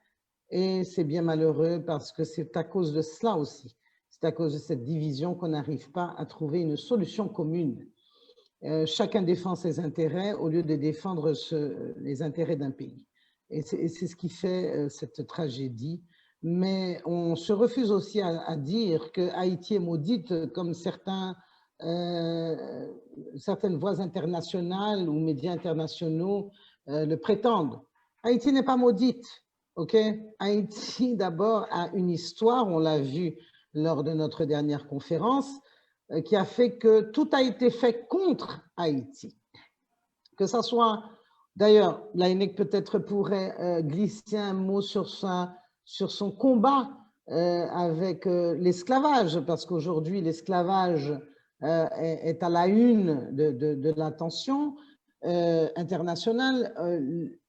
Et c'est bien malheureux parce que c'est à cause de cela aussi. C'est à cause de cette division qu'on n'arrive pas à trouver une solution commune. Chacun défend ses intérêts au lieu de défendre les intérêts d'un pays. Et c'est ce qui fait cette tragédie. Mais on se refuse aussi à dire que Haïti est maudite comme certaines voix internationales ou médias internationaux le prétendent. Haïti n'est pas maudite. Ok, Haïti, d'abord, a une histoire, on l'a vu lors de notre dernière conférence, qui a fait que tout a été fait contre Haïti. Que ça soit, d'ailleurs, l'ANEC peut-être pourrait glisser un mot sur son combat avec l'esclavage, parce qu'aujourd'hui, l'esclavage est à la une de l'attention internationale.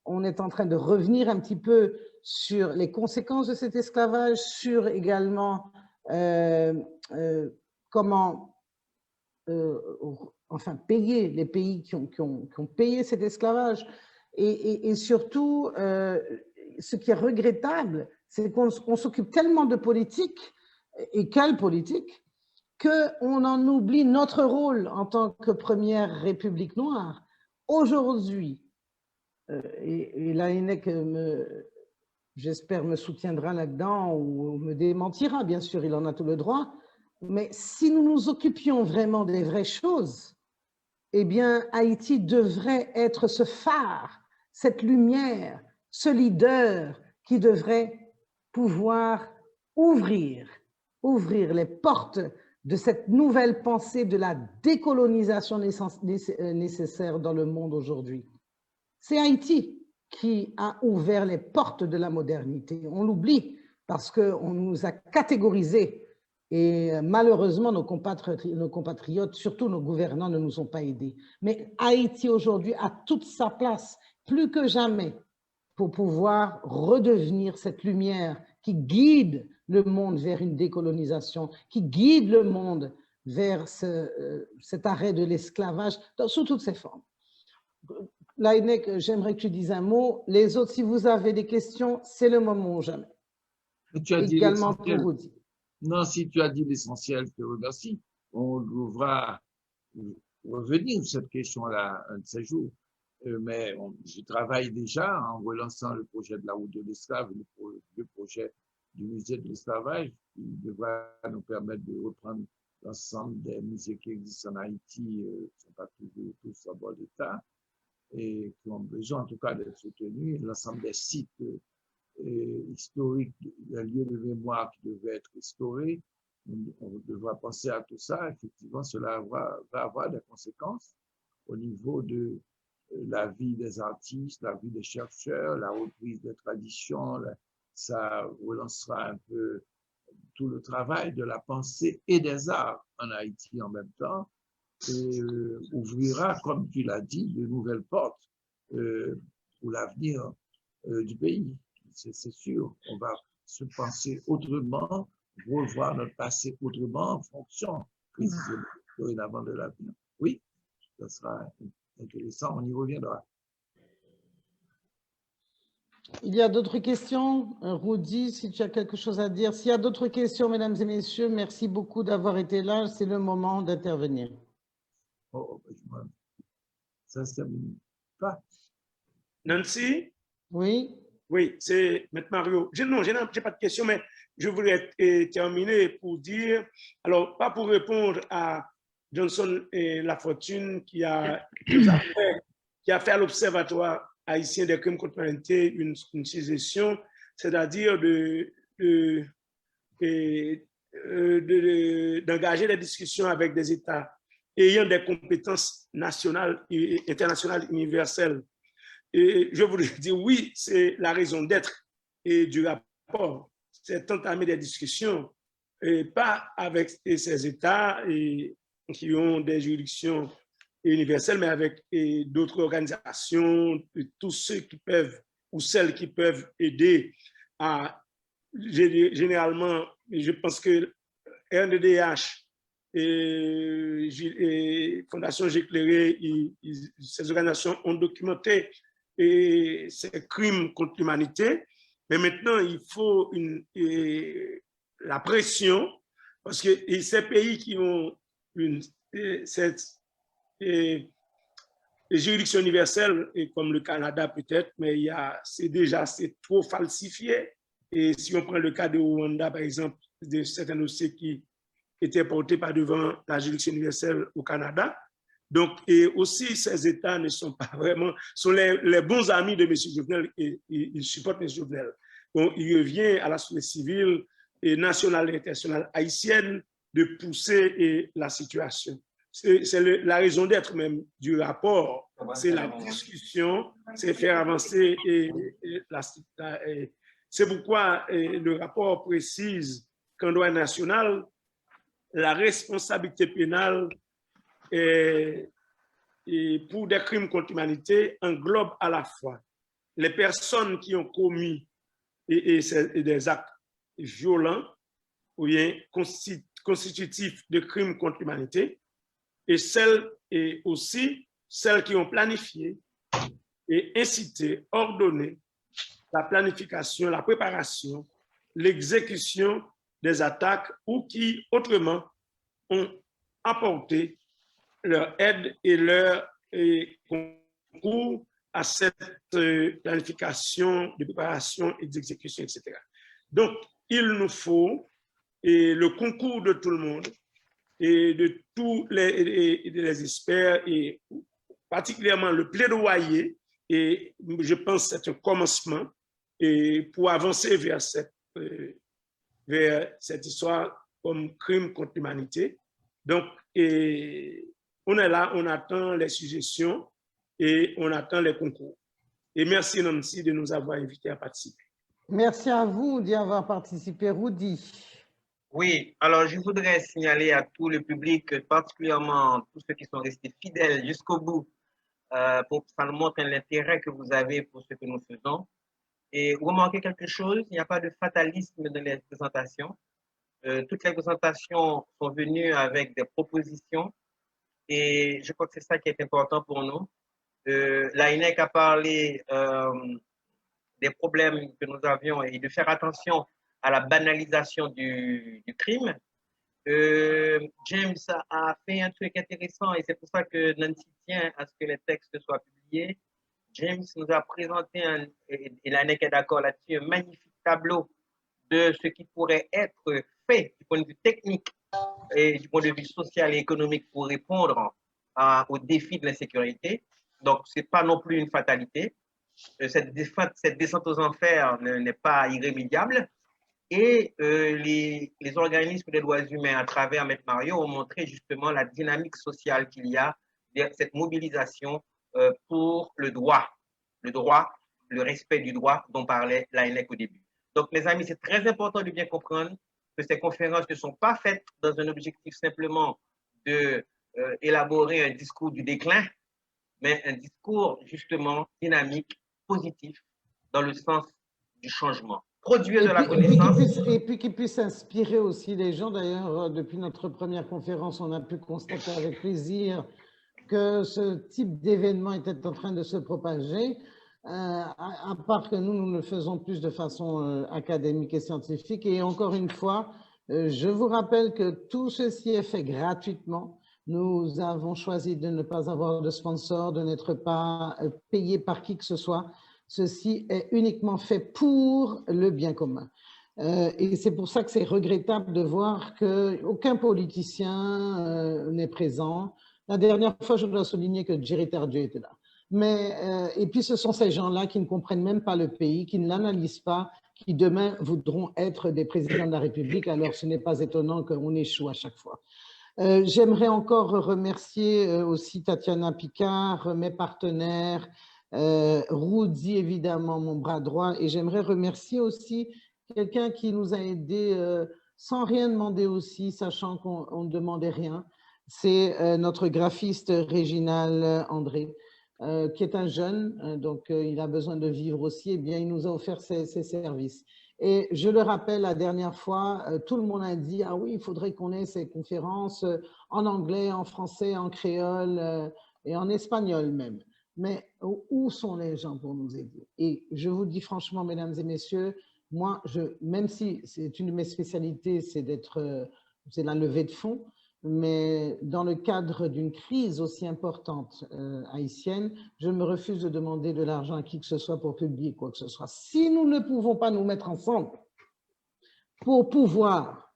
On est en train de revenir un petit peu sur les conséquences de cet esclavage, sur également comment enfin payer les pays qui ont payé cet esclavage. Et surtout, ce qui est regrettable, c'est qu'on s'occupe tellement de politique, et quelle politique, qu'on en oublie notre rôle en tant que première République noire. Aujourd'hui, et l'ANEC, j'espère, me soutiendra là-dedans ou me démentira, bien sûr, il en a tout le droit, mais si nous nous occupions vraiment des vraies choses, eh bien, Haïti devrait être ce phare, cette lumière, ce leader qui devrait pouvoir ouvrir les portes de cette nouvelle pensée de la décolonisation nécessaire dans le monde aujourd'hui. C'est Haïti qui a ouvert les portes de la modernité. On l'oublie parce qu'on nous a catégorisés et malheureusement, nos compatriotes, surtout nos gouvernants, ne nous ont pas aidés. Mais Haïti aujourd'hui a toute sa place, plus que jamais, pour pouvoir redevenir cette lumière qui guide le monde vers une décolonisation, qui guide le monde vers cet arrêt de l'esclavage sous toutes ses formes. Laïnek, j'aimerais que tu dises un mot. Les autres, si vous avez des questions, c'est le moment ou jamais. Tu as également pour Rudy. Non, si tu as dit l'essentiel, je te remercie. On devra revenir sur cette question-là un de ces jours. Mais je travaille déjà en relançant le projet de la route de l'esclave, le projet du musée de l'esclavage, qui devra nous permettre de reprendre l'ensemble des musées qui existent en Haïti, qui ne sont pas toujours tous en bon état, et qui ont besoin en tout cas d'être soutenus, l'ensemble des sites historiques, les lieux de mémoire qui devaient être restaurés. On devra penser à tout ça. Effectivement, cela va avoir des conséquences au niveau de la vie des artistes, la vie des chercheurs, la reprise des traditions. Ça relancera un peu tout le travail de la pensée et des arts en Haïti en même temps, et ouvrira, comme tu l'as dit, de nouvelles portes pour l'avenir du pays. C'est sûr, on va se penser autrement, revoir notre passé autrement en fonction précisément dorénavant de l'avenir. Oui, ça sera intéressant, on y reviendra. Il y a d'autres questions? Rudy, si tu as quelque chose à dire. S'il y a d'autres questions, mesdames et messieurs, merci beaucoup d'avoir été là. C'est le moment d'intervenir. Ça ne se termine pas. Nancy? Oui? Oui, c'est M. Mario. Non, je n'ai pas de question, mais je voulais terminer pour dire, alors, pas pour répondre à Johnson et Lafortune qui a fait à l'Observatoire haïtien des crimes contre l'humanité une suggestion, c'est-à-dire d'engager des discussions avec des États ayant des compétences nationales et internationales universelles. Et je voulais dire, oui, c'est la raison d'être du rapport. C'est entamer des discussions, et pas avec ces États qui ont des juridictions universelles, mais avec d'autres organisations, tous ceux qui peuvent ou celles qui peuvent aider à, généralement, je pense que RNDDH et Fondation J'éclairé, ces organisations ont documenté ces crimes contre l'humanité, Mais maintenant, il faut la pression, parce que ces pays qui ont cette juridiction universelle, comme le Canada peut-être, mais c'est trop falsifié. Et si on prend le cas de Rwanda, par exemple, de certains dossiers qui étaient portés par devant la juridiction universelle au Canada. Donc, et aussi, ces États ne sont pas vraiment, sont les bons amis de M. Jovenel et ils supportent M. Jovenel. Donc, il revient à la société civile et nationale et internationale haïtienne de pousser la situation. C'est la raison d'être même du rapport, c'est la discussion, c'est faire avancer c'est pourquoi le rapport précise qu'en droit national, la responsabilité pénale pour des crimes contre l'humanité englobe à la fois les personnes qui ont commis des actes violents ou bien constitutifs de crimes contre l'humanité et aussi celles qui ont planifié et incité, ordonné la planification, la préparation, l'exécution des attaques ou qui, autrement, ont apporté leur aide et leur concours à cette planification, de préparation et d'exécution, etc. Donc, il nous faut le concours de tout le monde et de tous les experts et particulièrement le plaidoyer, et je pense que c'est un commencement et pour avancer vers cette histoire comme crime contre l'humanité. Donc, on est là, on attend les suggestions et on attend les concours. Et merci Nancy de nous avoir invités à participer. Merci à vous d'y avoir participé, Rudy. Oui, alors je voudrais signaler à tout le public, particulièrement tous ceux qui sont restés fidèles jusqu'au bout, pour que ça nous montre l'intérêt que vous avez pour ce que nous faisons. Et remarquez quelque chose, il n'y a pas de fatalisme dans les présentations. Toutes les présentations sont venues avec des propositions et je crois que c'est ça qui est important pour nous. L'AINEC a parlé des problèmes que nous avions et de faire attention à la banalisation du crime. James a fait un truc intéressant et c'est pour ça que Nancy tient à ce que les textes soient publiés. James nous a présenté, et l'ANEC est d'accord là-dessus, un magnifique tableau de ce qui pourrait être fait du point de vue technique et du point de vue social et économique pour répondre aux défis de l'insécurité. Donc, ce n'est pas non plus une fatalité. Cette descente aux enfers n'est pas irrémédiable. Et les organismes des droits humains, à travers Maître Mario, ont montré justement la dynamique sociale qu'il y a derrière cette mobilisation pour le droit, le respect du droit dont parlait l'ANEC au début. Donc, mes amis, c'est très important de bien comprendre que ces conférences ne sont pas faites dans un objectif simplement d'élaborer un discours du déclin, mais un discours justement dynamique, positif, dans le sens du changement. Produire de la connaissance. Et puis qui puisse inspirer aussi les gens. D'ailleurs, depuis notre première conférence, on a pu constater avec plaisir que ce type d'événement était en train de se propager, à part que nous le faisons plus de façon académique et scientifique. Et encore une fois, je vous rappelle que tout ceci est fait gratuitement. Nous avons choisi de ne pas avoir de sponsor, de n'être pas payé par qui que ce soit. Ceci est uniquement fait pour le bien commun. Et c'est pour ça que c'est regrettable de voir qu'aucun politicien n'est présent. La dernière fois, je dois souligner que Jerry Tardieu était là. Et puis, ce sont ces gens-là qui ne comprennent même pas le pays, qui ne l'analysent pas, qui demain voudront être des présidents de la République. Alors, ce n'est pas étonnant qu'on échoue à chaque fois. J'aimerais encore remercier aussi Tatiana Picard, mes partenaires, Rudy, évidemment, mon bras droit, et j'aimerais remercier aussi quelqu'un qui nous a aidés sans rien demander aussi, sachant qu'on ne demandait rien. C'est notre graphiste Réginal André, qui est un jeune, donc il a besoin de vivre aussi, et bien il nous a offert ses services. Et je le rappelle, la dernière fois, tout le monde a dit « Ah oui, il faudrait qu'on ait ces conférences en anglais, en français, en créole et en espagnol même ». mais où sont les gens pour nous aider? Et je vous dis franchement, mesdames et messieurs, moi, même si c'est une de mes spécialités, c'est la levée de fonds, mais dans le cadre d'une crise aussi importante haïtienne, je me refuse de demander de l'argent à qui que ce soit pour publier quoi que ce soit. Si nous ne pouvons pas nous mettre ensemble pour pouvoir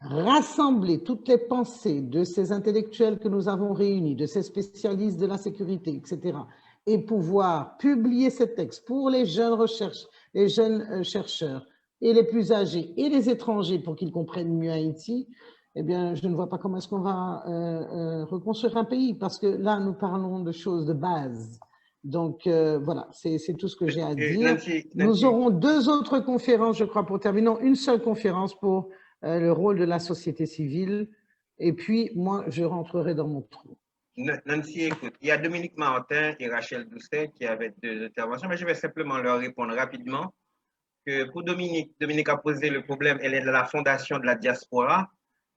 rassembler toutes les pensées de ces intellectuels que nous avons réunis, de ces spécialistes de la sécurité, etc., et pouvoir publier ces textes pour les jeunes recherches, les jeunes chercheurs, et les plus âgés, et les étrangers, pour qu'ils comprennent mieux Haïti, eh bien, je ne vois pas comment est-ce qu'on va reconstruire un pays, parce que là, nous parlons de choses de base. Donc, voilà, c'est tout ce que j'ai à dire. Nancy. Nous aurons 2 autres conférences, je crois, pour terminer. Non, une seule conférence pour le rôle de la société civile. Et puis, moi, je rentrerai dans mon trou. Nancy, écoute, il y a Dominique Martin et Rachel Doucet qui avaient 2 interventions, mais je vais simplement leur répondre rapidement. Que pour Dominique a posé le problème, elle est de la fondation de la diaspora.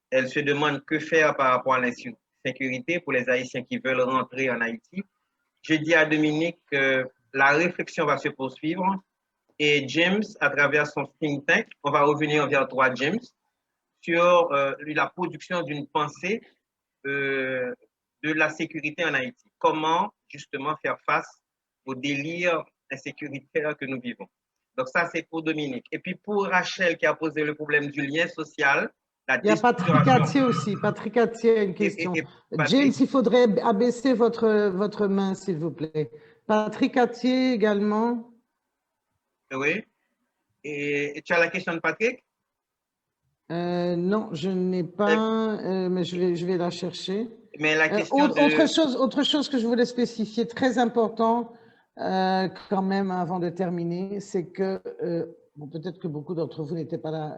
Elle se demande que faire par rapport à l'insécurité pour les Haïtiens qui veulent rentrer en Haïti. Je dis à Dominique que la réflexion va se poursuivre et James, à travers son think tank, on va revenir vers toi, James, sur la production d'une pensée de la sécurité en Haïti. Comment justement faire face au délire insécuritaire que nous vivons. Donc ça, c'est pour Dominique. Et puis pour Rachel qui a posé le problème du lien social, il y a Patrick Attier aussi. Patrick Attier a une question. James, il faudrait abaisser votre main, s'il vous plaît. Patrick Attier également. Oui. Et tu as la question de Patrick? Non, je n'ai pas, mais je vais la chercher. Mais la question autre chose que je voulais spécifier, très important quand même avant de terminer, c'est que, bon, peut-être que beaucoup d'entre vous n'étaient pas là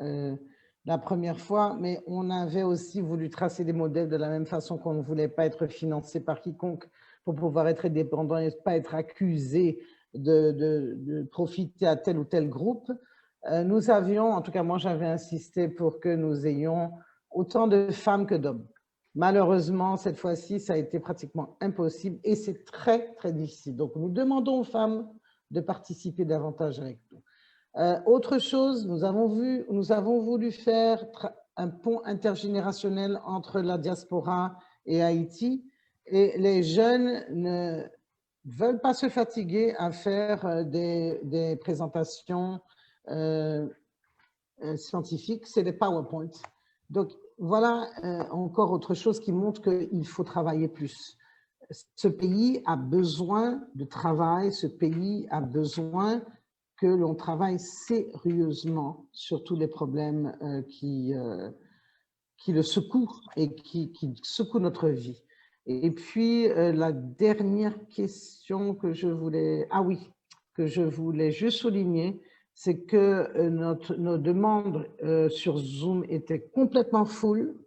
la première fois, mais on avait aussi voulu tracer des modèles de la même façon qu'on ne voulait pas être financé par quiconque pour pouvoir être indépendant et pas être accusé de profiter à tel ou tel groupe. Nous avions, en tout cas moi j'avais insisté pour que nous ayons autant de femmes que d'hommes. Malheureusement, cette fois-ci, ça a été pratiquement impossible et c'est très, très difficile. Donc, nous demandons aux femmes de participer davantage avec nous. Autre chose, nous avons voulu faire un pont intergénérationnel entre la diaspora et Haïti et les jeunes ne veulent pas se fatiguer à faire des présentations scientifiques, c'est des PowerPoint. Donc, voilà encore autre chose qui montre qu'il faut travailler plus. Ce pays a besoin de travail, ce pays a besoin que l'on travaille sérieusement sur tous les problèmes qui le secouent et qui secouent notre vie. Et puis, la dernière question que je voulais juste souligner, c'est que nos demandes sur Zoom étaient complètement full.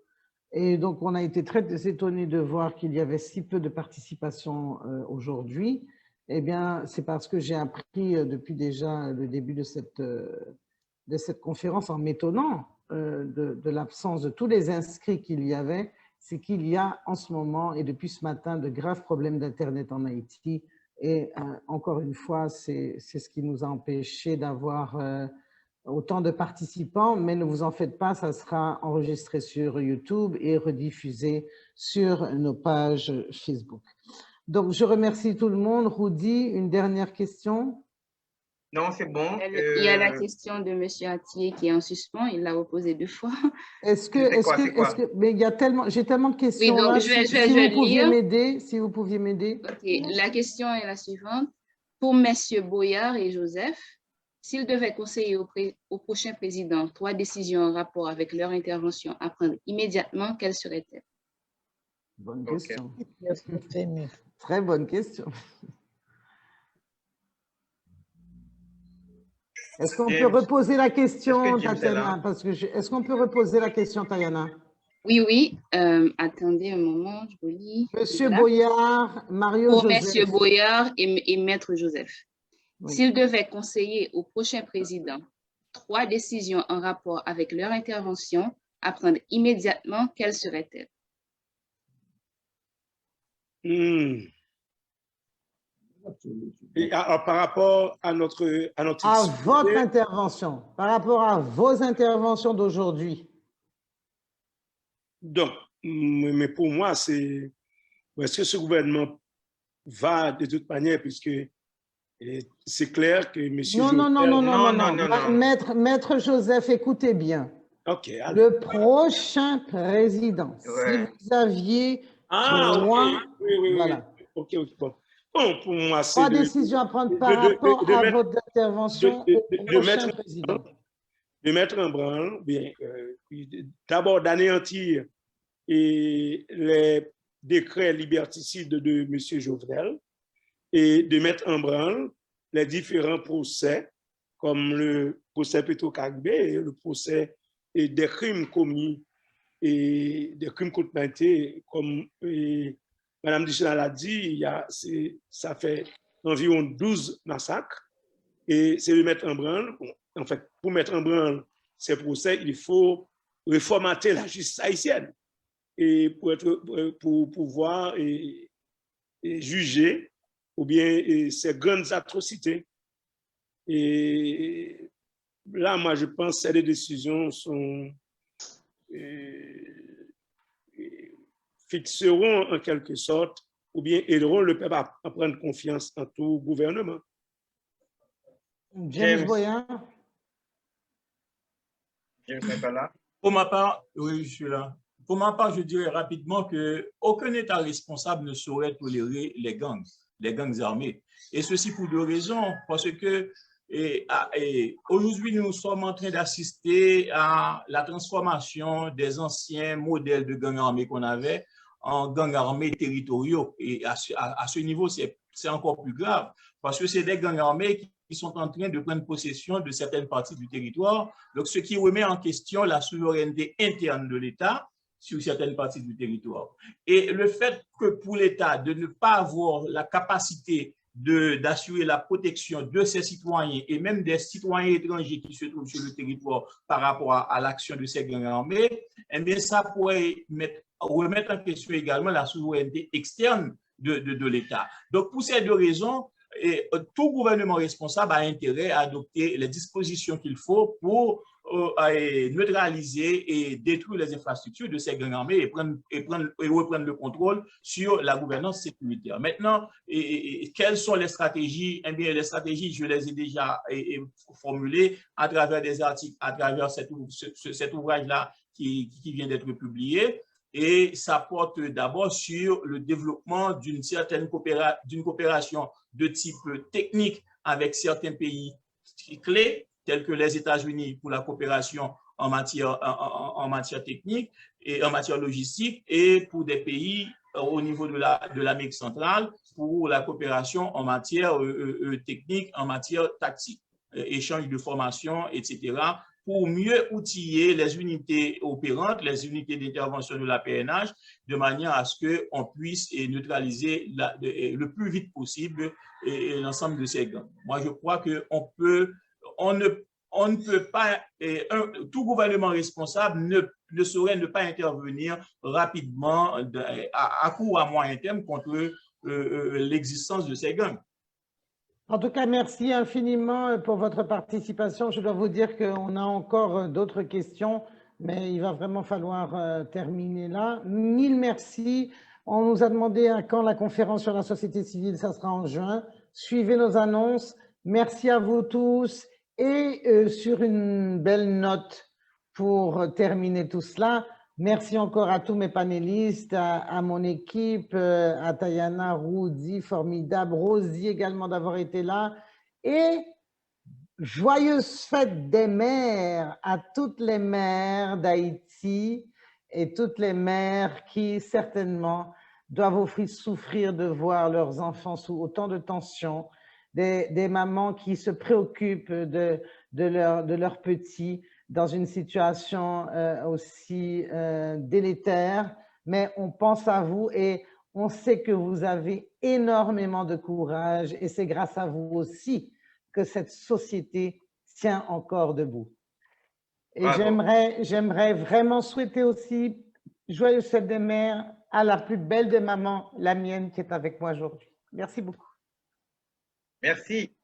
Et donc, on a été très étonnés de voir qu'il y avait si peu de participation aujourd'hui. Eh bien, c'est parce que j'ai appris depuis déjà le début de cette conférence, en m'étonnant de l'absence de tous les inscrits qu'il y avait, c'est qu'il y a en ce moment et depuis ce matin de graves problèmes d'Internet en Haïti. Et encore une fois, c'est ce qui nous a empêchés d'avoir autant de participants, mais ne vous en faites pas, ça sera enregistré sur YouTube et rediffusé sur nos pages Facebook. Donc, je remercie tout le monde. Rudy, une dernière question? Non, c'est bon. Il y a la question de M. Attier qui est en suspens, il l'a reposée 2 fois. Mais j'ai tellement de questions. Oui, donc là, je vais lire. Si vous pouviez m'aider. Okay. La question est la suivante. Pour M. Boyard et Joseph, s'ils devaient conseiller au prochain président 3 décisions en rapport avec leur intervention à prendre immédiatement, quelles seraient-elles? Bonne question. Très bonne question. Est-ce qu'on peut reposer la question, Tatiana? Est-ce qu'on peut reposer la question, Tayana? Oui. Attendez un moment, je vous lis. Monsieur Boyard, Mario Pour Joseph. Monsieur Boyard et Maître Joseph. Oui. S'ils devaient conseiller au prochain président 3 décisions en rapport avec leur intervention à prendre immédiatement, quelles seraient-elles? Et par rapport à notre À votre intervention, par rapport à vos interventions d'aujourd'hui. Donc, mais pour moi, est-ce que ce gouvernement va de toute manière, puisque c'est clair que M. Maître Joseph, écoutez bien. Okay, le prochain président, si vous aviez voilà. Ok. Bon, pour moi, c'est pas décision à prendre par rapport à votre intervention au prochain président. De mettre en branle, bien, d'abord d'anéantir les décrets liberticides de M. Jovenel et de mettre en branle les différents procès, comme le procès Petro-Caribé, le procès et des crimes commis et des crimes contre l'humanité, comme Mme Duchenal l'a dit, ça fait environ 12 massacres, et c'est de mettre en branle. En fait, pour mettre en branle ces procès, il faut reformater la justice haïtienne et pour pouvoir juger ou bien ces grandes atrocités. Et là, moi, je pense que ces décisions fixeront en quelque sorte ou bien aideront le peuple à prendre confiance en tout gouvernement. James Boyard. James n'est pas là. Pour ma part, oui, je suis là. Pour ma part, je dirais rapidement qu'aucun État responsable ne saurait tolérer les gangs armés. Et ceci pour deux raisons. Parce que aujourd'hui, nous sommes en train d'assister à la transformation des anciens modèles de gangs armés qu'on avait en gangs armés territoriaux. Et à ce niveau, c'est encore plus grave. Parce que c'est des gangs armés qui sont en train de prendre possession de certaines parties du territoire. Donc, ce qui remet en question la souveraineté interne de l'État sur certaines parties du territoire. Et le fait que pour l'État de ne pas avoir la capacité d'assurer la protection de ses citoyens et même des citoyens étrangers qui se trouvent sur le territoire par rapport à l'action de ces gangs armés, eh bien, ça pourrait remettre en question également la souveraineté externe de l'État. Donc, pour ces deux raisons, tout gouvernement responsable a intérêt à adopter les dispositions qu'il faut pour neutraliser et détruire les infrastructures de ces gangs armés et reprendre le contrôle sur la gouvernance sécuritaire. Maintenant, quelles sont les stratégies? Eh bien, les stratégies, je les ai déjà formulées à travers des articles, à travers cet ouvrage-là qui vient d'être publié. Et ça porte d'abord sur le développement d'une certaine coopération de type technique avec certains pays clés, tels que les États-Unis pour la coopération en matière technique et en matière logistique, et pour des pays au niveau de l'Amérique centrale pour la coopération en matière technique, en matière tactique, échange de formation, etc., pour mieux outiller les unités opérantes, les unités d'intervention de la PNH, de manière à ce qu'on puisse neutraliser le plus vite possible l'ensemble de ces gangs. Moi, je crois qu'on ne peut pas, tout gouvernement responsable ne saurait ne pas intervenir rapidement à court ou à moyen terme contre l'existence de ces gangs. En tout cas, merci infiniment pour votre participation. Je dois vous dire qu'on a encore d'autres questions, mais il va vraiment falloir terminer là. Mille merci. On nous a demandé à quand la conférence sur la société civile, ça sera en juin. Suivez nos annonces. Merci à vous tous. Et sur une belle note pour terminer tout cela, merci encore à tous mes panélistes, à mon équipe, à Tayana, Rudy, formidable, Rosie également d'avoir été là. Et joyeuse fête des mères à toutes les mères d'Haïti et toutes les mères qui certainement doivent souffrir de voir leurs enfants sous autant de tension, des mamans qui se préoccupent de leurs petits, dans une situation aussi délétère, mais on pense à vous et on sait que vous avez énormément de courage et c'est grâce à vous aussi que cette société tient encore debout. Et j'aimerais vraiment souhaiter aussi joyeuse fête des mères à la plus belle des mamans, la mienne qui est avec moi aujourd'hui. Merci beaucoup. Merci.